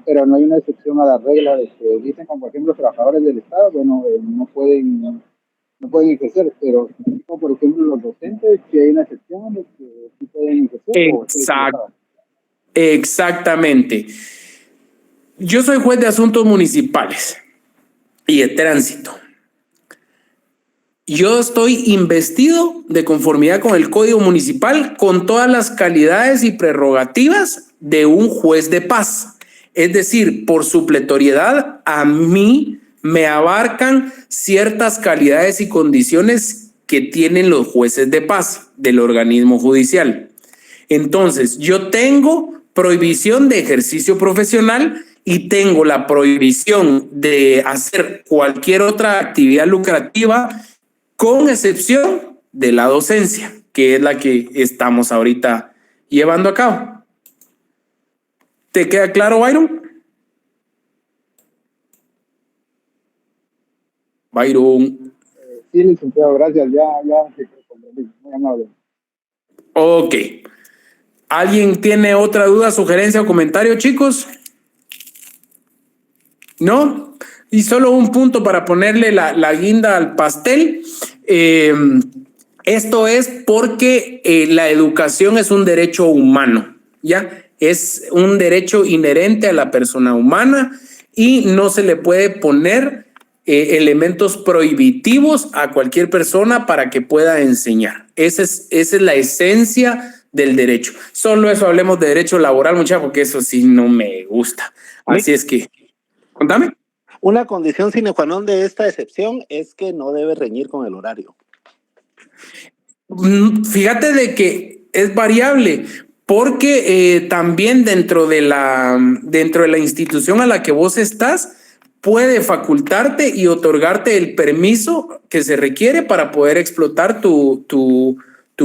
Pero no hay una excepción a la regla de que dicen, como por ejemplo, los trabajadores del Estado, bueno, no pueden ejercer, pero como por ejemplo los docentes, si hay una excepción de que sí pueden ejercer. Exactamente. yo soy juez de asuntos municipales y de tránsito. Yo estoy investido de conformidad con el Código Municipal con todas las calidades y prerrogativas de un juez de paz. Es decir, por supletoriedad, a mí me abarcan ciertas calidades y condiciones que tienen los jueces de paz del organismo judicial. Entonces, yo tengo prohibición de ejercicio profesional y tengo la prohibición de hacer cualquier otra actividad lucrativa, con excepción de la docencia, que es la que estamos ahorita llevando a cabo. ¿Te queda claro, Byron? Byron. Sí, licenciado, gracias. Ya se comprendí. Muy amable. Ok. ¿Alguien tiene otra duda, sugerencia o comentario, chicos? ¿No? Y solo un punto para ponerle la guinda al pastel. Esto es porque la educación es un derecho humano, ¿ya? Es un derecho inherente a la persona humana y no se le puede poner elementos prohibitivos a cualquier persona para que pueda enseñar. Esa es la esencia del derecho. Solo eso hablemos de derecho laboral, muchachos, porque eso sí no me gusta. Así es que, contame. Una condición sine qua non de esta excepción es que no debe reñir con el horario. Fíjate de que es variable, porque también dentro de la institución a la que vos estás, puede facultarte y otorgarte el permiso que se requiere para poder explotar tu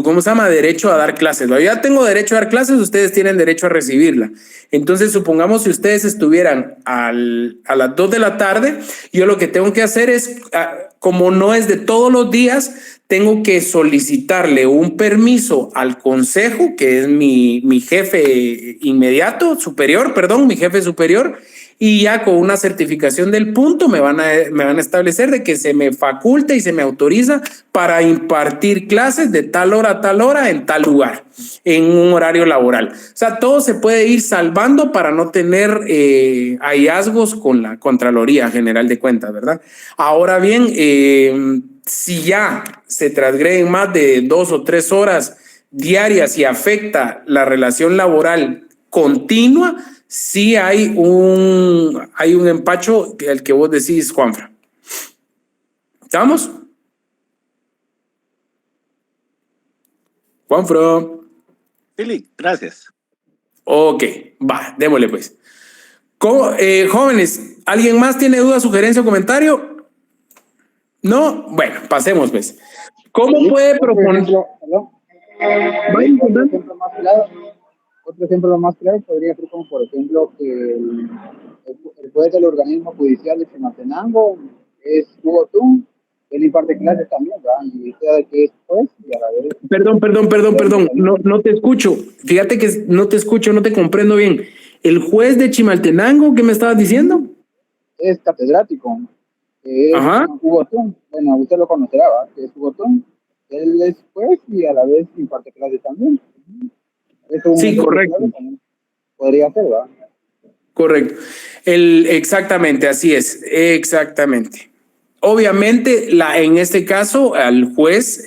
¿cómo se llama? Derecho a dar clases. Yo ya tengo derecho a dar clases, ustedes tienen derecho a recibirla. Entonces, supongamos si ustedes estuvieran a las 2 de la tarde, yo lo que tengo que hacer es, como no es de todos los días, tengo que solicitarle un permiso al consejo, que es mi jefe inmediato, mi jefe superior, y ya con una certificación del punto me van a establecer de que se me faculta y se me autoriza para impartir clases de tal hora a tal hora en tal lugar, en un horario laboral. O sea, todo se puede ir salvando para no tener hallazgos con la Contraloría General de Cuentas, ¿verdad? Ahora bien, si ya se transgreden más de 2 o 3 horas diarias y afecta la relación laboral continua, sí hay un empacho, el que vos decís, Juanfra. ¿Estamos? Juanfra. Sí, gracias. Ok, va, démosle pues. Jóvenes, ¿alguien más tiene duda, sugerencia o comentario? No, bueno, pasemos pues. ¿Cómo puede proponer? Otro ejemplo más claro podría ser como, por ejemplo, que el juez del organismo judicial de Chimaltenango es Hugo Tun, él imparte clases también, ¿verdad? Y usted que es juez y a la vez... Perdón, no te escucho. Fíjate que no te escucho, no te comprendo bien. ¿El juez de Chimaltenango, qué me estabas diciendo? Es catedrático, es Hugo Tun. Bueno, usted lo conocerá, ¿verdad? Que es Hugo Tun. Él es juez y a la vez imparte clases también. Sí, correcto. Podría ser, ¿verdad? Correcto. Exactamente, así es. Exactamente. Obviamente, en este caso, al juez,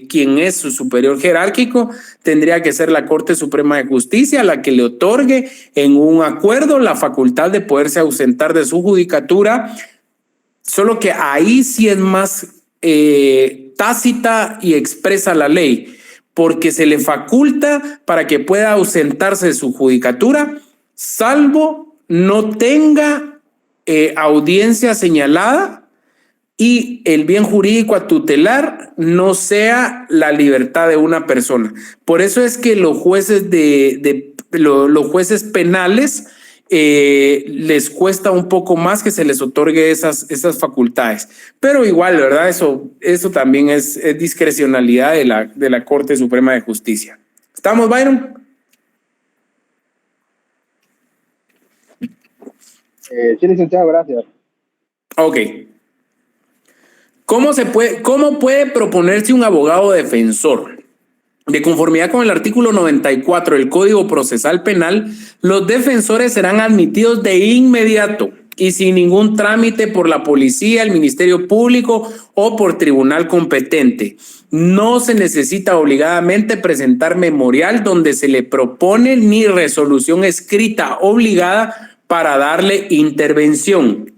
quien es su superior jerárquico, tendría que ser la Corte Suprema de Justicia la que le otorgue en un acuerdo la facultad de poderse ausentar de su judicatura, solo que ahí sí es más tácita y expresa la ley, porque se le faculta para que pueda ausentarse de su judicatura, salvo no tenga audiencia señalada y el bien jurídico a tutelar no sea la libertad de una persona. Por eso es que los jueces los jueces penales les cuesta un poco más que se les otorgue esas facultades. Pero igual, ¿verdad? Eso también es discrecionalidad de la Corte Suprema de Justicia. ¿Estamos, Byron? Sí, licenciado, gracias. Ok. ¿Cómo puede proponerse un abogado defensor? De conformidad con el artículo 94 del Código Procesal Penal, los defensores serán admitidos de inmediato y sin ningún trámite por la policía, el Ministerio Público o por tribunal competente. No se necesita obligadamente presentar memorial donde se le propone ni resolución escrita obligada para darle intervención.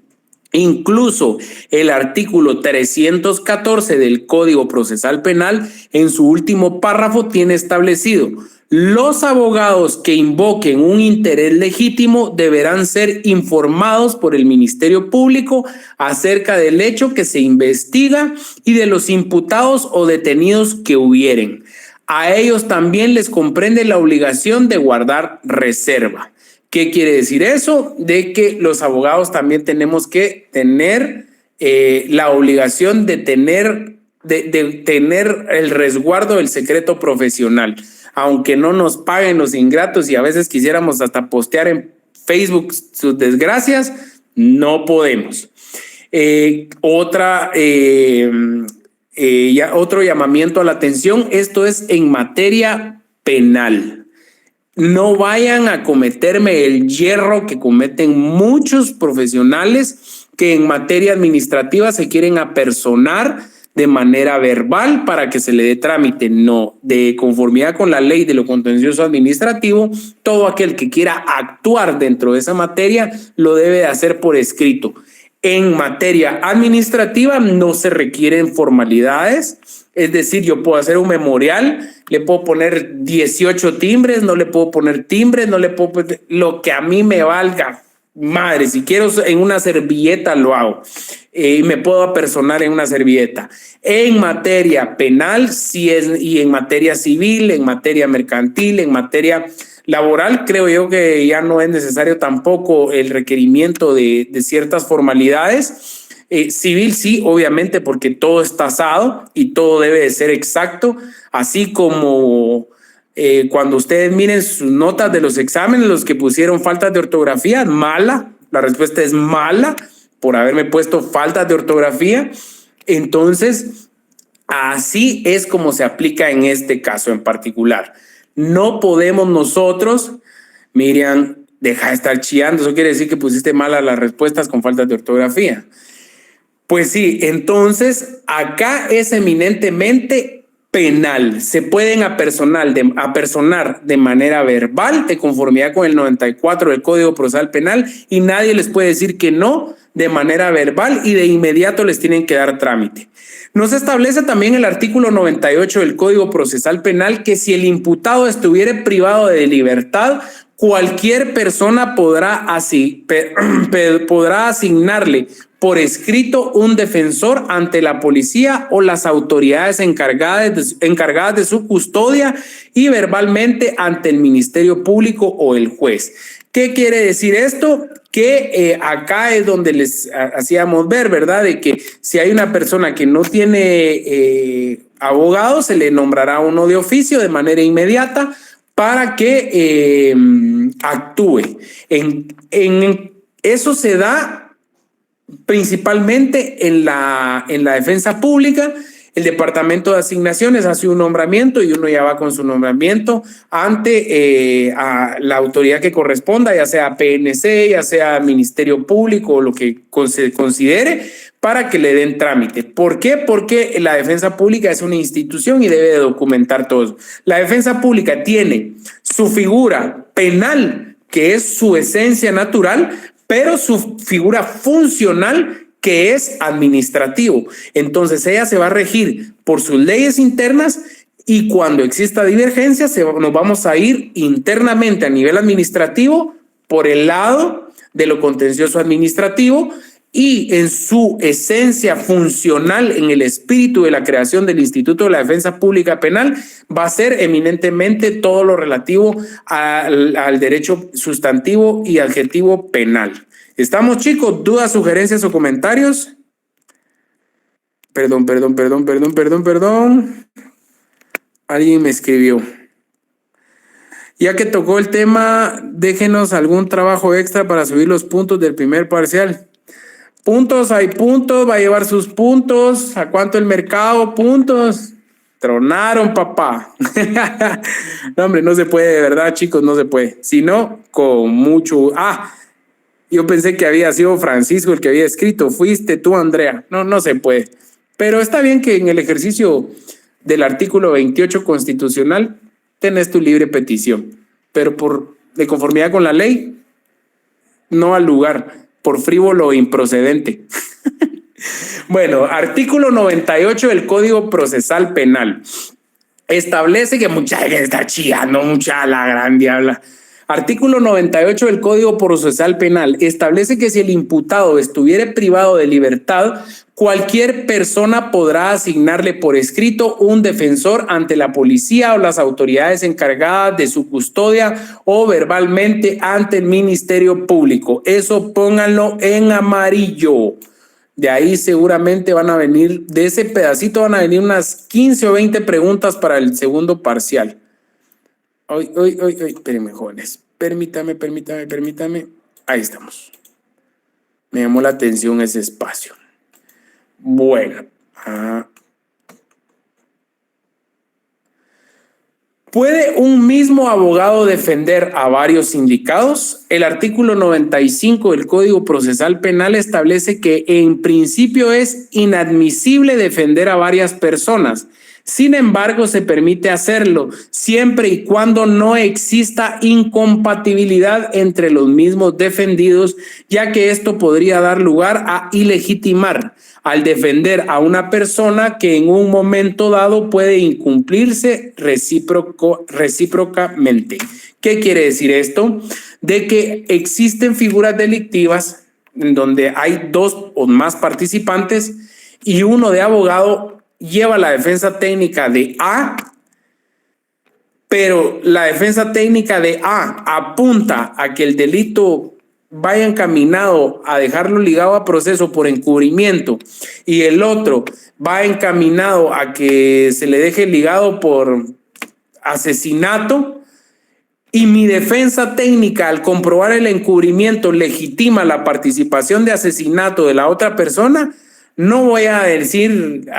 Incluso el artículo 314 del Código Procesal Penal, en su último párrafo, tiene establecido: los abogados que invoquen un interés legítimo deberán ser informados por el Ministerio Público acerca del hecho que se investiga y de los imputados o detenidos que hubieren. A ellos también les comprende la obligación de guardar reserva. ¿Qué quiere decir eso? De que los abogados también tenemos que tener la obligación de tener el resguardo del secreto profesional. Aunque no nos paguen los ingratos y a veces quisiéramos hasta postear en Facebook sus desgracias, no podemos. Otro llamamiento a la atención, esto es en materia penal. No vayan a cometerme el yerro que cometen muchos profesionales que en materia administrativa se quieren apersonar de manera verbal para que se le dé trámite. No, de conformidad con la ley de lo contencioso administrativo, todo aquel que quiera actuar dentro de esa materia lo debe de hacer por escrito. En materia administrativa no se requieren formalidades, es decir, yo puedo hacer un memorial, le puedo poner 18 timbres, no le puedo poner timbres, no le puedo poner lo que a mí me valga. Madre, si quiero en una servilleta lo hago y me puedo apersonar en una servilleta. En materia penal, sí es, y en materia civil, en materia mercantil, en materia laboral, creo yo que ya no es necesario tampoco el requerimiento de ciertas formalidades. Civil sí, obviamente, porque todo es tasado y todo debe de ser exacto, así como cuando ustedes miren sus notas de los exámenes, los que pusieron faltas de ortografía, mala, la respuesta es mala por haberme puesto faltas de ortografía. Entonces, así es como se aplica en este caso en particular. No podemos nosotros, Miriam, deja de estar chillando, eso quiere decir que pusiste malas las respuestas con faltas de ortografía. Pues sí, entonces acá es eminentemente penal. Se pueden apersonar de manera verbal de conformidad con el 94 del Código Procesal Penal y nadie les puede decir que no de manera verbal y de inmediato les tienen que dar trámite. Nos establece también el artículo 98 del Código Procesal Penal que si el imputado estuviere privado de libertad, cualquier persona podrá asignarle por escrito un defensor ante la policía o las autoridades encargadas de su custodia y verbalmente ante el Ministerio Público o el juez. ¿Qué quiere decir esto? Que acá es donde les hacíamos ver, ¿verdad? De que si hay una persona que no tiene abogado, se le nombrará uno de oficio de manera inmediata para que actúe. Eso se da principalmente en la defensa pública. El Departamento de Asignaciones hace un nombramiento y uno ya va con su nombramiento ante a la autoridad que corresponda, ya sea PNC, ya sea Ministerio Público o lo que se considere, para que le den trámite. ¿Por qué? Porque la defensa pública es una institución y debe de documentar todo eso. La defensa pública tiene su figura penal, que es su esencia natural, pero su figura funcional, que es administrativo. Entonces ella se va a regir por sus leyes internas y cuando exista divergencia nos vamos a ir internamente a nivel administrativo por el lado de lo contencioso administrativo y en su esencia funcional, en el espíritu de la creación del Instituto de la Defensa Pública Penal, va a ser eminentemente todo lo relativo al derecho sustantivo y adjetivo penal. ¿Estamos, chicos? ¿Dudas, sugerencias o comentarios? Perdón. Alguien me escribió. Ya que tocó el tema, déjenos algún trabajo extra para subir los puntos del primer parcial. Puntos, hay puntos, va a llevar sus puntos. ¿A cuánto el mercado? Puntos. Tronaron, papá. No, hombre, no se puede, de verdad, chicos, no se puede. Si no, con mucho... yo pensé que había sido Francisco el que había escrito. Fuiste tú, Andrea. No, no se puede. Pero está bien que en el ejercicio del artículo 28 constitucional tenés tu libre petición. Pero de conformidad con la ley, no al lugar, por frívolo e improcedente. Bueno, artículo 98 del Código Procesal Penal establece que mucha gente está chillando, mucha la gran diabla. Artículo 98 del Código Procesal Penal establece que si el imputado estuviere privado de libertad, cualquier persona podrá asignarle por escrito un defensor ante la policía o las autoridades encargadas de su custodia o verbalmente ante el Ministerio Público. Eso pónganlo en amarillo. De ahí seguramente van a venir, de ese pedacito van a venir unas 15 o 20 preguntas para el segundo parcial. Espérenme, jóvenes. Permítame. Ahí estamos. Me llamó la atención ese espacio. Bueno. ¿Puede un mismo abogado defender a varios sindicados? El artículo 95 del Código Procesal Penal establece que en principio es inadmisible defender a varias personas. Sin embargo, se permite hacerlo siempre y cuando no exista incompatibilidad entre los mismos defendidos, ya que esto podría dar lugar a ilegitimar al defender a una persona que en un momento dado puede incumplirse recíprocamente. ¿Qué quiere decir esto? De que existen figuras delictivas en donde hay dos o más participantes y uno de abogado lleva la defensa técnica de A, pero la defensa técnica de A apunta a que el delito vaya encaminado a dejarlo ligado a proceso por encubrimiento y el otro va encaminado a que se le deje ligado por asesinato, y mi defensa técnica al comprobar el encubrimiento legitima la participación de asesinato de la otra persona, no le voy a decir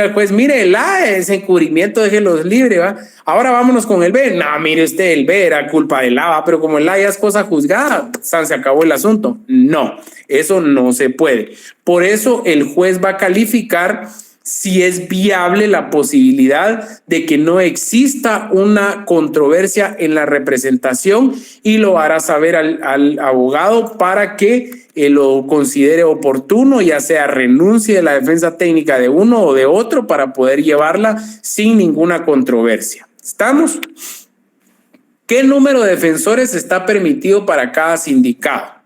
al juez, mire, el A es encubrimiento, déjelos libre, ¿va? Ahora vámonos con el B. No, mire usted, el B era culpa del A, ¿va? Pero como el A ya es cosa juzgada, se acabó el asunto. No, eso no se puede. Por eso el juez va a calificar si es viable la posibilidad de que no exista una controversia en la representación y lo hará saber al abogado para que lo considere oportuno, ya sea renuncie de la defensa técnica de uno o de otro para poder llevarla sin ninguna controversia. ¿Estamos? ¿Qué número de defensores está permitido para cada sindicado?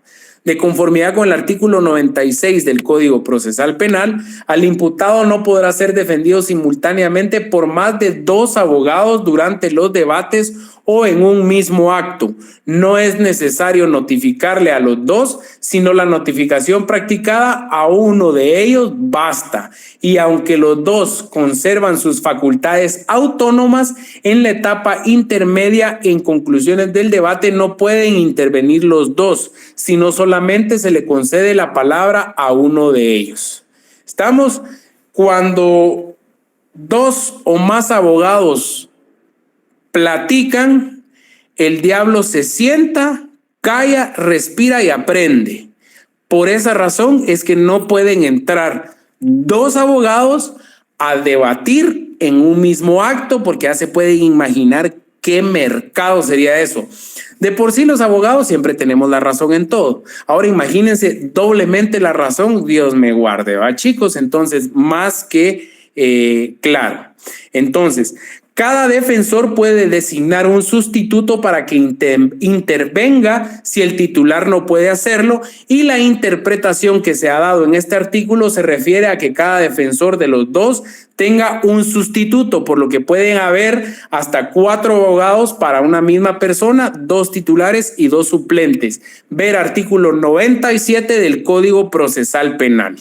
De conformidad con el artículo 96 del Código Procesal Penal, al imputado no podrá ser defendido simultáneamente por más de 2 abogados durante los debates o en un mismo acto. No es necesario notificarle a los 2, sino la notificación practicada a uno de ellos basta. Y aunque los 2 conservan sus facultades autónomas, en la etapa intermedia, en conclusiones del debate, no pueden intervenir los 2, sino solamente se le concede la palabra a uno de ellos. Estamos cuando 2 o más abogados platican, el diablo se sienta, calla, respira y aprende. Por esa razón es que no pueden entrar 2 abogados a debatir en un mismo acto, porque ya se pueden imaginar qué mercado sería eso. De por sí los abogados siempre tenemos la razón en todo. Ahora imagínense doblemente la razón, Dios me guarde, ¿va, chicos? Entonces, más que claro. Entonces, cada defensor puede designar un sustituto para que intervenga si el titular no puede hacerlo, y la interpretación que se ha dado en este artículo se refiere a que cada defensor de los 2 tenga un sustituto, por lo que pueden haber hasta 4 abogados para una misma persona, 2 titulares y 2 suplentes. Ver artículo 97 del Código Procesal Penal.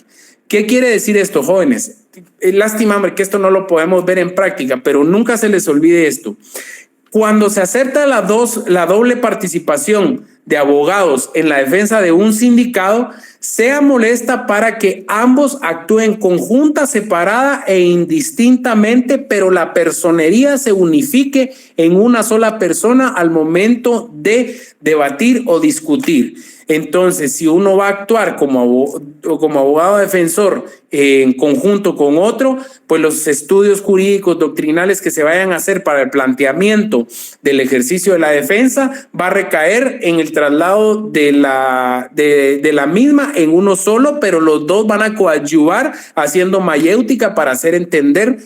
¿Qué quiere decir esto, jóvenes? Lástima, hombre, que esto no lo podemos ver en práctica, pero nunca se les olvide esto. Cuando se acepta la doble participación de abogados en la defensa de un sindicado sea molesta para que ambos actúen conjunta, separada e indistintamente, pero la personería se unifique en una sola persona al momento de debatir o discutir. Entonces, si uno va a actuar como abogado defensor en conjunto con otro, pues los estudios jurídicos doctrinales que se vayan a hacer para el planteamiento del ejercicio de la defensa va a recaer en el traslado de la misma en uno solo, pero los dos van a coadyuvar haciendo mayéutica para hacer entender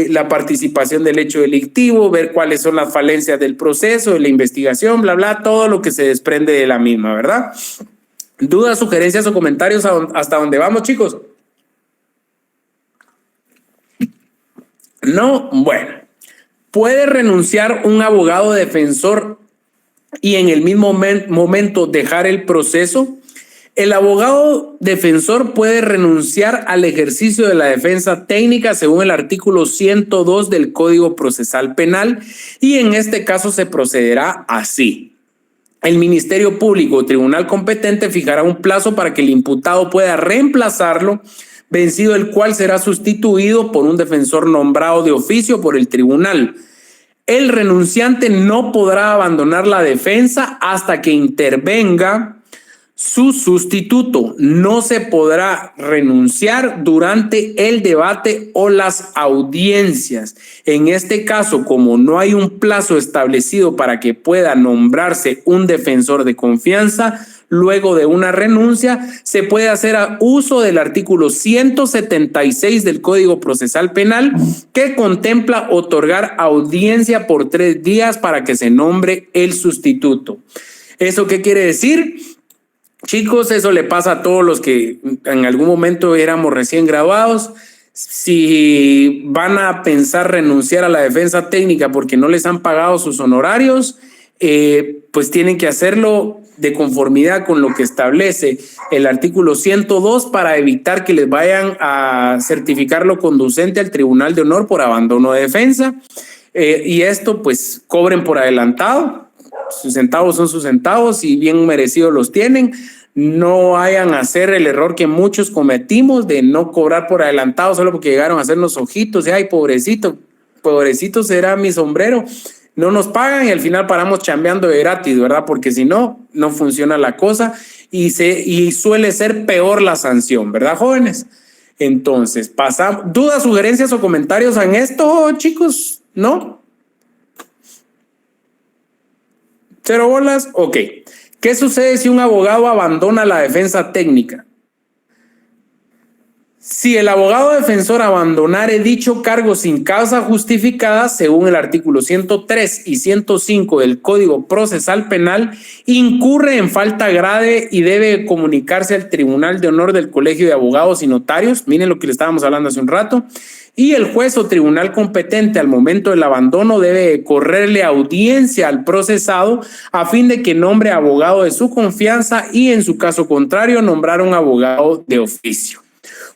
la participación del hecho delictivo, ver cuáles son las falencias del proceso, de la investigación, bla, bla, todo lo que se desprende de la misma, ¿verdad? ¿Dudas, sugerencias o comentarios hasta dónde vamos, chicos? No, bueno. ¿Puede renunciar un abogado defensor y en el mismo momento dejar el proceso? El abogado defensor puede renunciar al ejercicio de la defensa técnica según el artículo 102 del Código Procesal Penal y en este caso se procederá así. El Ministerio Público o tribunal competente fijará un plazo para que el imputado pueda reemplazarlo, vencido el cual será sustituido por un defensor nombrado de oficio por el tribunal. El renunciante no podrá abandonar la defensa hasta que intervenga su sustituto. No se podrá renunciar durante el debate o las audiencias. En este caso, como no hay un plazo establecido para que pueda nombrarse un defensor de confianza, luego de una renuncia, se puede hacer uso del artículo 176 del Código Procesal Penal, que contempla otorgar audiencia por 3 días para que se nombre el sustituto. ¿Eso qué quiere decir? Chicos, eso le pasa a todos los que en algún momento éramos recién graduados. Si van a pensar renunciar a la defensa técnica porque no les han pagado sus honorarios, pues tienen que hacerlo de conformidad con lo que establece el artículo 102 para evitar que les vayan a certificarlo conducente al Tribunal de Honor por abandono de defensa. Y esto pues cobren por adelantado. Sus centavos son sus centavos y bien merecidos los tienen. No vayan a hacer el error que muchos cometimos de no cobrar por adelantado solo porque llegaron a hacernos ojitos. Y ay, pobrecito será mi sombrero. No nos pagan y al final paramos chambeando de gratis, ¿verdad? Porque si no, no funciona la cosa y suele ser peor la sanción, ¿verdad, jóvenes? Entonces, pasamos. ¿Dudas, sugerencias o comentarios en esto, chicos? ¿No? ¿Cero bolas? Ok. ¿Qué sucede si un abogado abandona la defensa técnica? Si el abogado defensor abandonare dicho cargo sin causa justificada, según el artículo 103 y 105 del Código Procesal Penal, incurre en falta grave y debe comunicarse al Tribunal de Honor del Colegio de Abogados y Notarios. Miren lo que le estábamos hablando hace un rato. Y el juez o tribunal competente al momento del abandono debe correrle audiencia al procesado a fin de que nombre abogado de su confianza y en su caso contrario nombrar un abogado de oficio.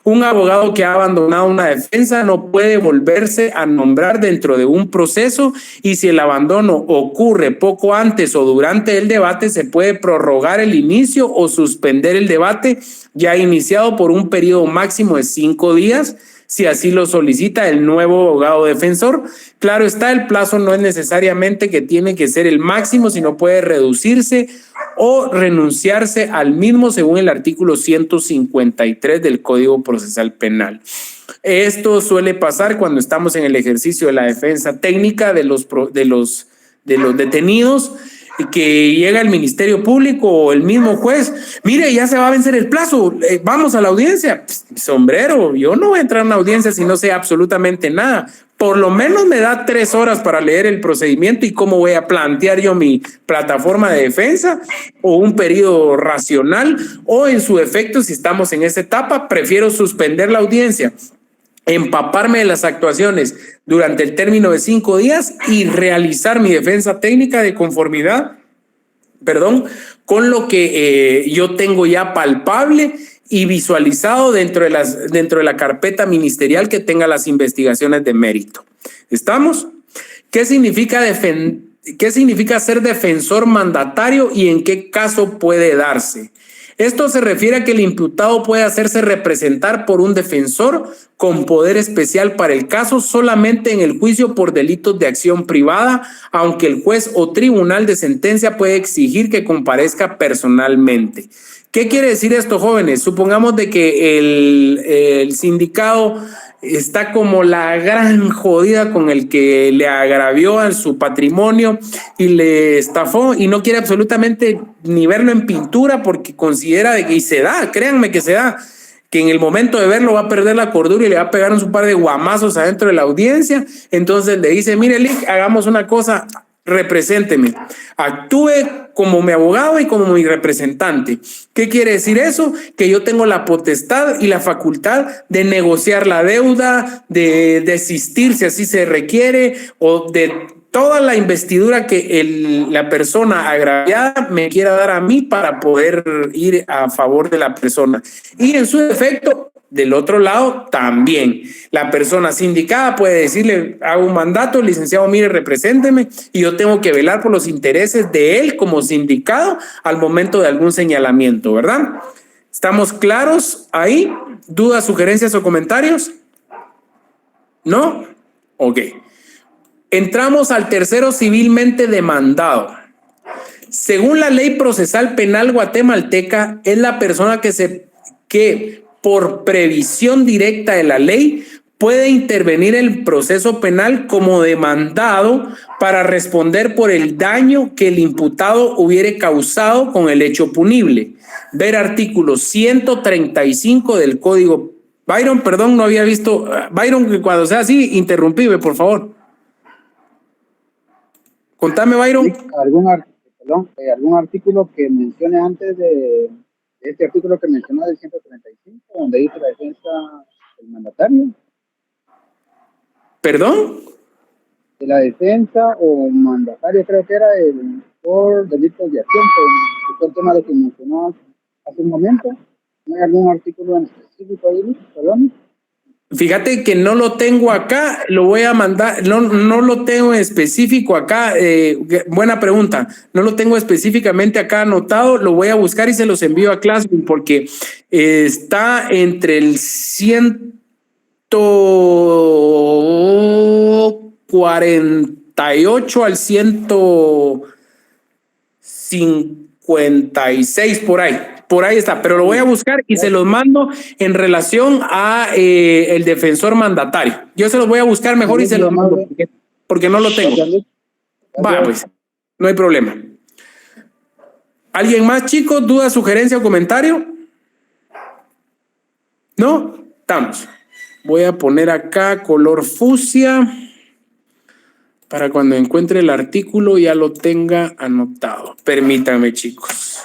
Un abogado que ha abandonado una defensa no puede volverse a nombrar dentro de un proceso y si el abandono ocurre poco antes o durante el debate se puede prorrogar el inicio o suspender el debate ya iniciado por un periodo máximo de 5 días si así lo solicita el nuevo abogado defensor. Claro está, el plazo no es necesariamente que tiene que ser el máximo, sino puede reducirse o renunciarse al mismo según el artículo 153 del Código Procesal Penal. Esto suele pasar cuando estamos en el ejercicio de la defensa técnica de los detenidos, que llega el Ministerio Público o el mismo juez, mire, ya se va a vencer el plazo, vamos a la audiencia. Sombrero, yo no voy a entrar a una audiencia si no sé absolutamente nada. Por lo menos me da 3 horas para leer el procedimiento y cómo voy a plantear yo mi plataforma de defensa o un periodo racional, o en su efecto, si estamos en esa etapa, prefiero suspender la audiencia, empaparme de las actuaciones durante el término de 5 días y realizar mi defensa técnica de conformidad, con lo que yo tengo ya palpable y visualizado dentro de la carpeta ministerial que tenga las investigaciones de mérito. ¿Estamos? ¿Qué significa ¿Qué significa ser defensor mandatario y en qué caso puede darse? Esto se refiere a que el imputado puede hacerse representar por un defensor con poder especial para el caso solamente en el juicio por delitos de acción privada, aunque el juez o tribunal de sentencia puede exigir que comparezca personalmente. ¿Qué quiere decir esto, jóvenes? Supongamos de que el sindicado está como la gran jodida con el que le agravió a su patrimonio y le estafó y no quiere absolutamente ni verlo en pintura porque considera de que, y se da, créanme que se da, que en el momento de verlo va a perder la cordura y le va a pegar un par de guamazos adentro de la audiencia. Entonces le dice, mire, Lick, hagamos una cosa, represénteme, actúe como mi abogado y como mi representante. ¿Qué quiere decir eso? Que yo tengo la potestad y la facultad de negociar la deuda, de desistir si así se requiere, o de toda la investidura que la persona agraviada me quiera dar a mí para poder ir a favor de la persona. Y en su defecto, del otro lado, también la persona sindicada puede decirle, hago un mandato, licenciado, mire, represénteme, y yo tengo que velar por los intereses de él como sindicado al momento de algún señalamiento, ¿verdad? ¿Estamos claros ahí? ¿Dudas, sugerencias o comentarios? ¿No? Ok. Entramos al tercero, civilmente demandado. Según la ley procesal penal guatemalteca, es la persona que por previsión directa de la ley puede intervenir en el proceso penal como demandado para responder por el daño que el imputado hubiere causado con el hecho punible. Ver artículo 135 del Código. Byron, perdón, no había visto. Byron, cuando sea así, interrumpime, por favor. Contame, Byron. ¿Algún artículo que mencione antes de este artículo que mencionó del 135, donde dice la defensa del mandatario? ¿Perdón? De la defensa o mandatario, creo que era por delitos de acción, por el tema de que mencionó hace un momento. ¿No hay algún artículo en específico ahí, perdón? Fíjate que no lo tengo acá, lo voy a mandar, no lo tengo específico acá, buena pregunta, no lo tengo específicamente acá anotado, lo voy a buscar y se los envío a Classroom porque está entre el 148 al 156 por ahí está, pero lo voy a buscar y se los mando en relación a el defensor mandatario. Yo se los voy a buscar mejor y se los mando porque no lo tengo. Va, pues, no hay problema. ¿Alguien más, chicos? ¿Duda, sugerencia o comentario? ¿No? Estamos. Voy a poner acá color fucsia para cuando encuentre el artículo ya lo tenga anotado. Permítanme, chicos.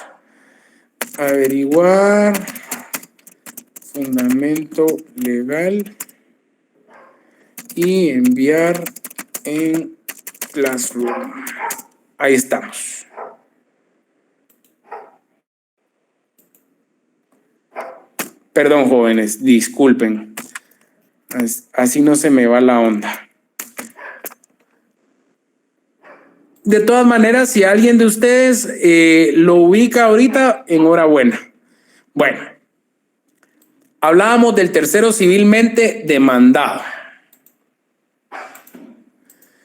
Averiguar fundamento legal y enviar en Classroom. Ahí estamos. Perdón, jóvenes, disculpen. Así no se me va la onda. De todas maneras, si alguien de ustedes lo ubica ahorita, enhorabuena. Bueno, hablábamos del tercero civilmente demandado.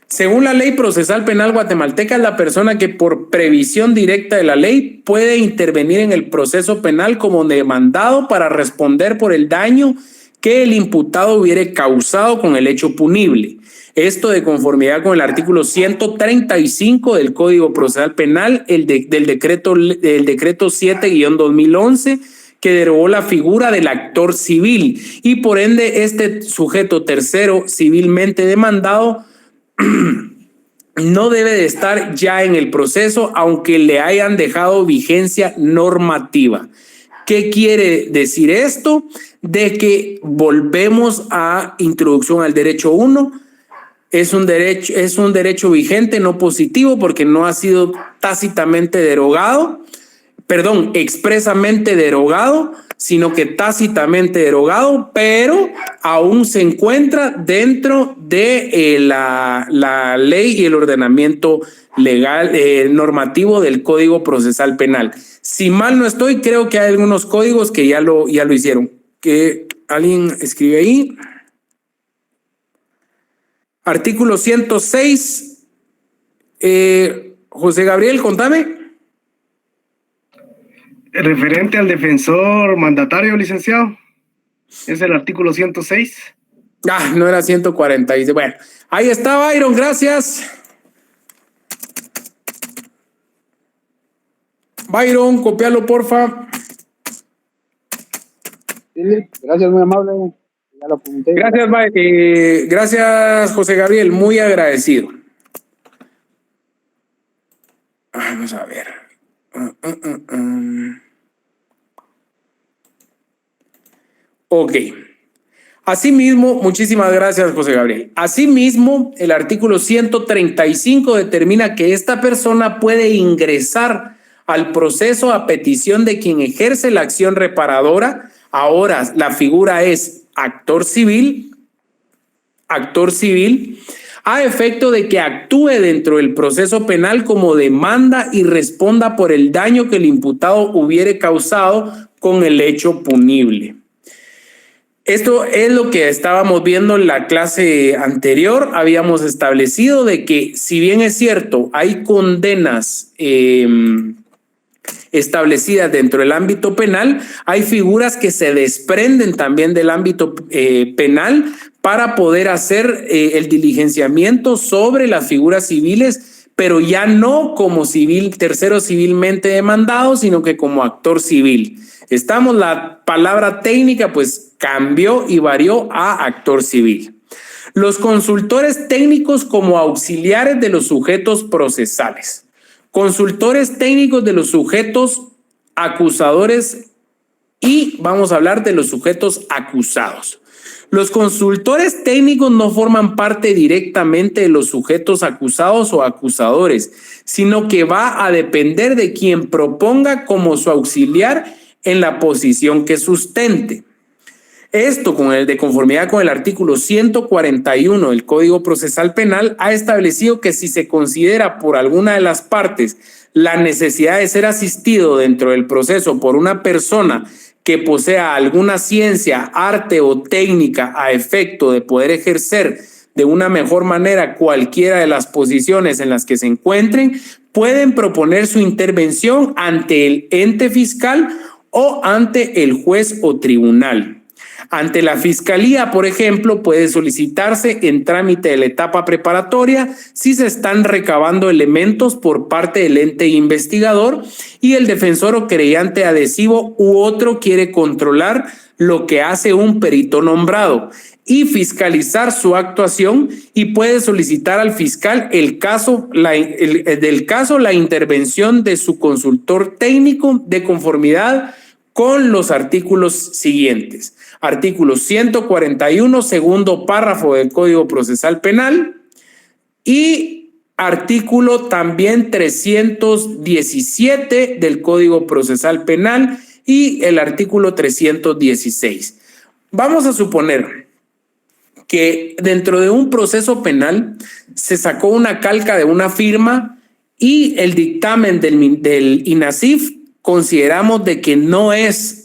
Según la ley procesal penal guatemalteca, es la persona que por previsión directa de la ley puede intervenir en el proceso penal como demandado para responder por el daño que el imputado hubiere causado con el hecho punible. Esto de conformidad con el artículo 135 del Código Procesal Penal, del decreto 7-2011, que derogó la figura del actor civil y por ende este sujeto tercero civilmente demandado no debe de estar ya en el proceso aunque le hayan dejado vigencia normativa. ¿Qué quiere decir esto? De que volvemos a introducción al derecho 1. Es un derecho vigente, no positivo, porque no ha sido tácitamente derogado, expresamente derogado, sino que tácitamente derogado, pero aún se encuentra dentro de la ley y el ordenamiento legal normativo del Código Procesal Penal. Si mal no estoy, creo que hay algunos códigos que ya lo hicieron. Que alguien escribe ahí. Artículo 106. José Gabriel, contame. Referente al defensor mandatario, licenciado, es el artículo 106. No era 146. Bueno, ahí está, Byron, gracias. Byron, copialo, porfa. Sí, gracias, muy amable. Ya lo apunté. Gracias, gracias, José Gabriel, muy agradecido. Vamos a ver. Ok. Asimismo, muchísimas gracias, José Gabriel. Asimismo, el artículo 135 determina que esta persona puede ingresar al proceso a petición de quien ejerce la acción reparadora. Ahora, la figura es actor civil, a efecto de que actúe dentro del proceso penal como demanda y responda por el daño que el imputado hubiere causado con el hecho punible. Esto es lo que estábamos viendo en la clase anterior. Habíamos establecido de que, si bien es cierto, hay condenas establecidas dentro del ámbito penal, hay figuras que se desprenden también del ámbito penal para poder hacer el diligenciamiento sobre las figuras civiles, pero ya no como tercero civilmente demandado, sino que como actor civil. La palabra técnica pues cambió y varió a actor civil. Los consultores técnicos como auxiliares de los sujetos procesales. Consultores técnicos de los sujetos acusadores y vamos a hablar de los sujetos acusados. Los consultores técnicos no forman parte directamente de los sujetos acusados o acusadores, sino que va a depender de quien proponga como su auxiliar en la posición que sustente. Esto, de conformidad con el artículo 141 del Código Procesal Penal, ha establecido que si se considera por alguna de las partes la necesidad de ser asistido dentro del proceso por una persona que posea alguna ciencia, arte o técnica a efecto de poder ejercer de una mejor manera cualquiera de las posiciones en las que se encuentren, pueden proponer su intervención ante el ente fiscal o ante el juez o tribunal. Ante la Fiscalía, por ejemplo, puede solicitarse en trámite de la etapa preparatoria si se están recabando elementos por parte del ente investigador y el defensor o querellante adhesivo u otro quiere controlar lo que hace un perito nombrado y fiscalizar su actuación, y puede solicitar al fiscal la intervención de su consultor técnico de conformidad con los artículos siguientes. Artículo 141, segundo párrafo del Código Procesal Penal, y artículo también 317 del Código Procesal Penal y el artículo 316. Vamos a suponer que dentro de un proceso penal se sacó una calca de una firma y el dictamen del INASIF consideramos de que no es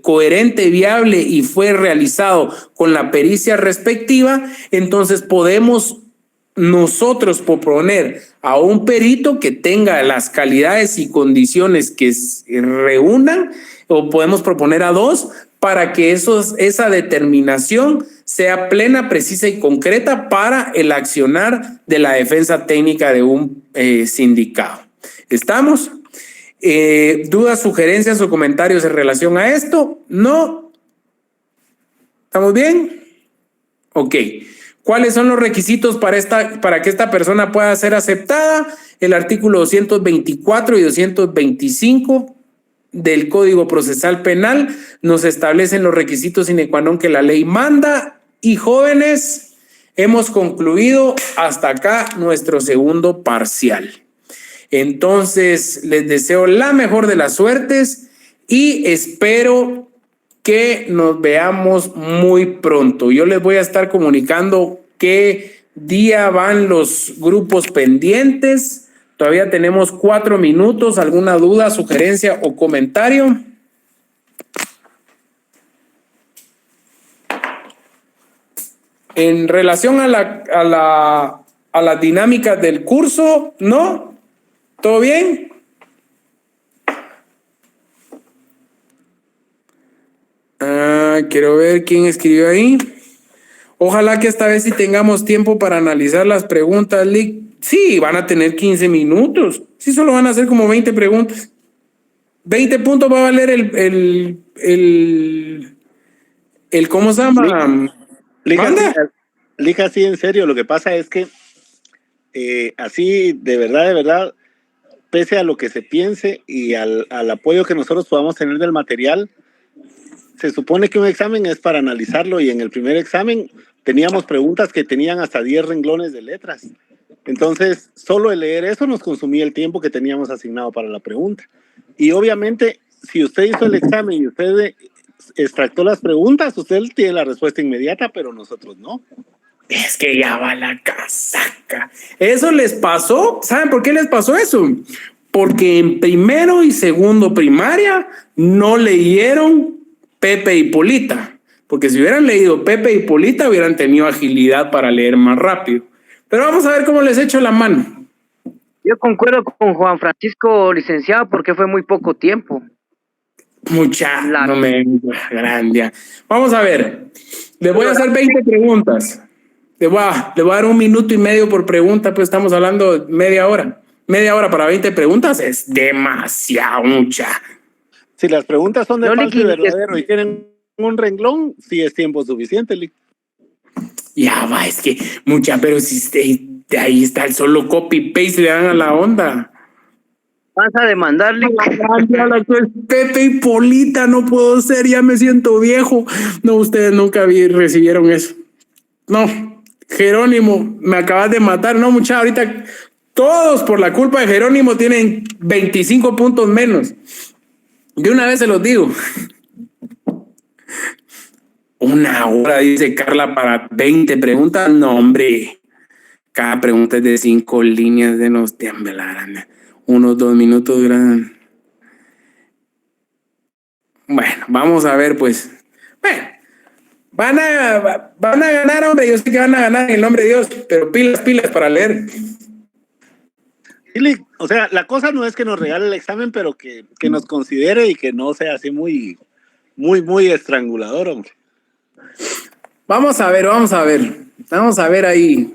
coherente, viable y fue realizado con la pericia respectiva, entonces podemos nosotros proponer a un perito que tenga las calidades y condiciones que reúnan, o podemos proponer a dos para que esa determinación sea plena, precisa y concreta para el accionar de la defensa técnica de un sindicado. ¿Estamos? ¿Dudas, sugerencias o comentarios en relación a esto? ¿No? ¿Estamos bien? Ok. ¿Cuáles son los requisitos para que esta persona pueda ser aceptada? El artículo 224 y 225 del Código Procesal Penal nos establecen los requisitos sine qua non que la ley manda. Y jóvenes, hemos concluido hasta acá nuestro segundo parcial. Entonces, les deseo la mejor de las suertes y espero que nos veamos muy pronto. Yo les voy a estar comunicando qué día van los grupos pendientes. Todavía tenemos 4 minutos. ¿Alguna duda, sugerencia o comentario? En relación a las dinámicas del curso, ¿no? ¿Todo bien? Quiero ver quién escribió ahí. Ojalá que esta vez sí tengamos tiempo para analizar las preguntas, Lick. Sí, van a tener 15 minutos. Sí, solo van a hacer como 20 preguntas. 20 puntos va a valer el ¿cómo se llama? Lick, así en serio, lo que pasa es que así, de verdad, pese a lo que se piense y al apoyo que nosotros podamos tener del material, se supone que un examen es para analizarlo y en el primer examen teníamos preguntas que tenían hasta 10 renglones de letras. Entonces, solo el leer eso nos consumía el tiempo que teníamos asignado para la pregunta. Y obviamente, si usted hizo el examen y usted extractó las preguntas, usted tiene la respuesta inmediata, pero nosotros no. Es que ya va la casaca. Eso les pasó. ¿Saben por qué les pasó eso? Porque en primero y segundo primaria no leyeron Pepe y Polita. Porque si hubieran leído Pepe y Polita, hubieran tenido agilidad para leer más rápido. Pero vamos a ver cómo les echo la mano. Yo concuerdo con Juan Francisco, licenciado, porque fue muy poco tiempo. No me grande. Vamos a ver. Les voy a hacer 20 preguntas. Le voy a dar 1 minuto y medio por pregunta, pues estamos hablando de media hora. Media hora para 20 preguntas es demasiado mucha. Si las preguntas son de falso y verdadero y tienen un renglón, sí es tiempo suficiente, Lick. Ya va, es que mucha, pero si ahí está el solo copy-paste, le dan a la onda. Vas a demandarle. Pepe y Polita, no puedo ser, ya me siento viejo. No, ustedes nunca recibieron eso. No, Jerónimo, me acabas de matar. No, mucha, ahorita todos por la culpa de Jerónimo tienen 25 puntos menos. De una vez se los digo. 1 hora, dice Carla, para 20 preguntas. No, hombre. Cada pregunta es de 5 líneas de nos temblarán. Unos 2 minutos duran. Bueno, vamos a ver, pues. Bueno, van a ganar, hombre. Yo sé que van a ganar en el nombre de Dios, pero pilas para leer. O sea, la cosa no es que nos regale el examen, pero que nos considere y que no sea así muy estrangulador, hombre. Vamos a ver ahí.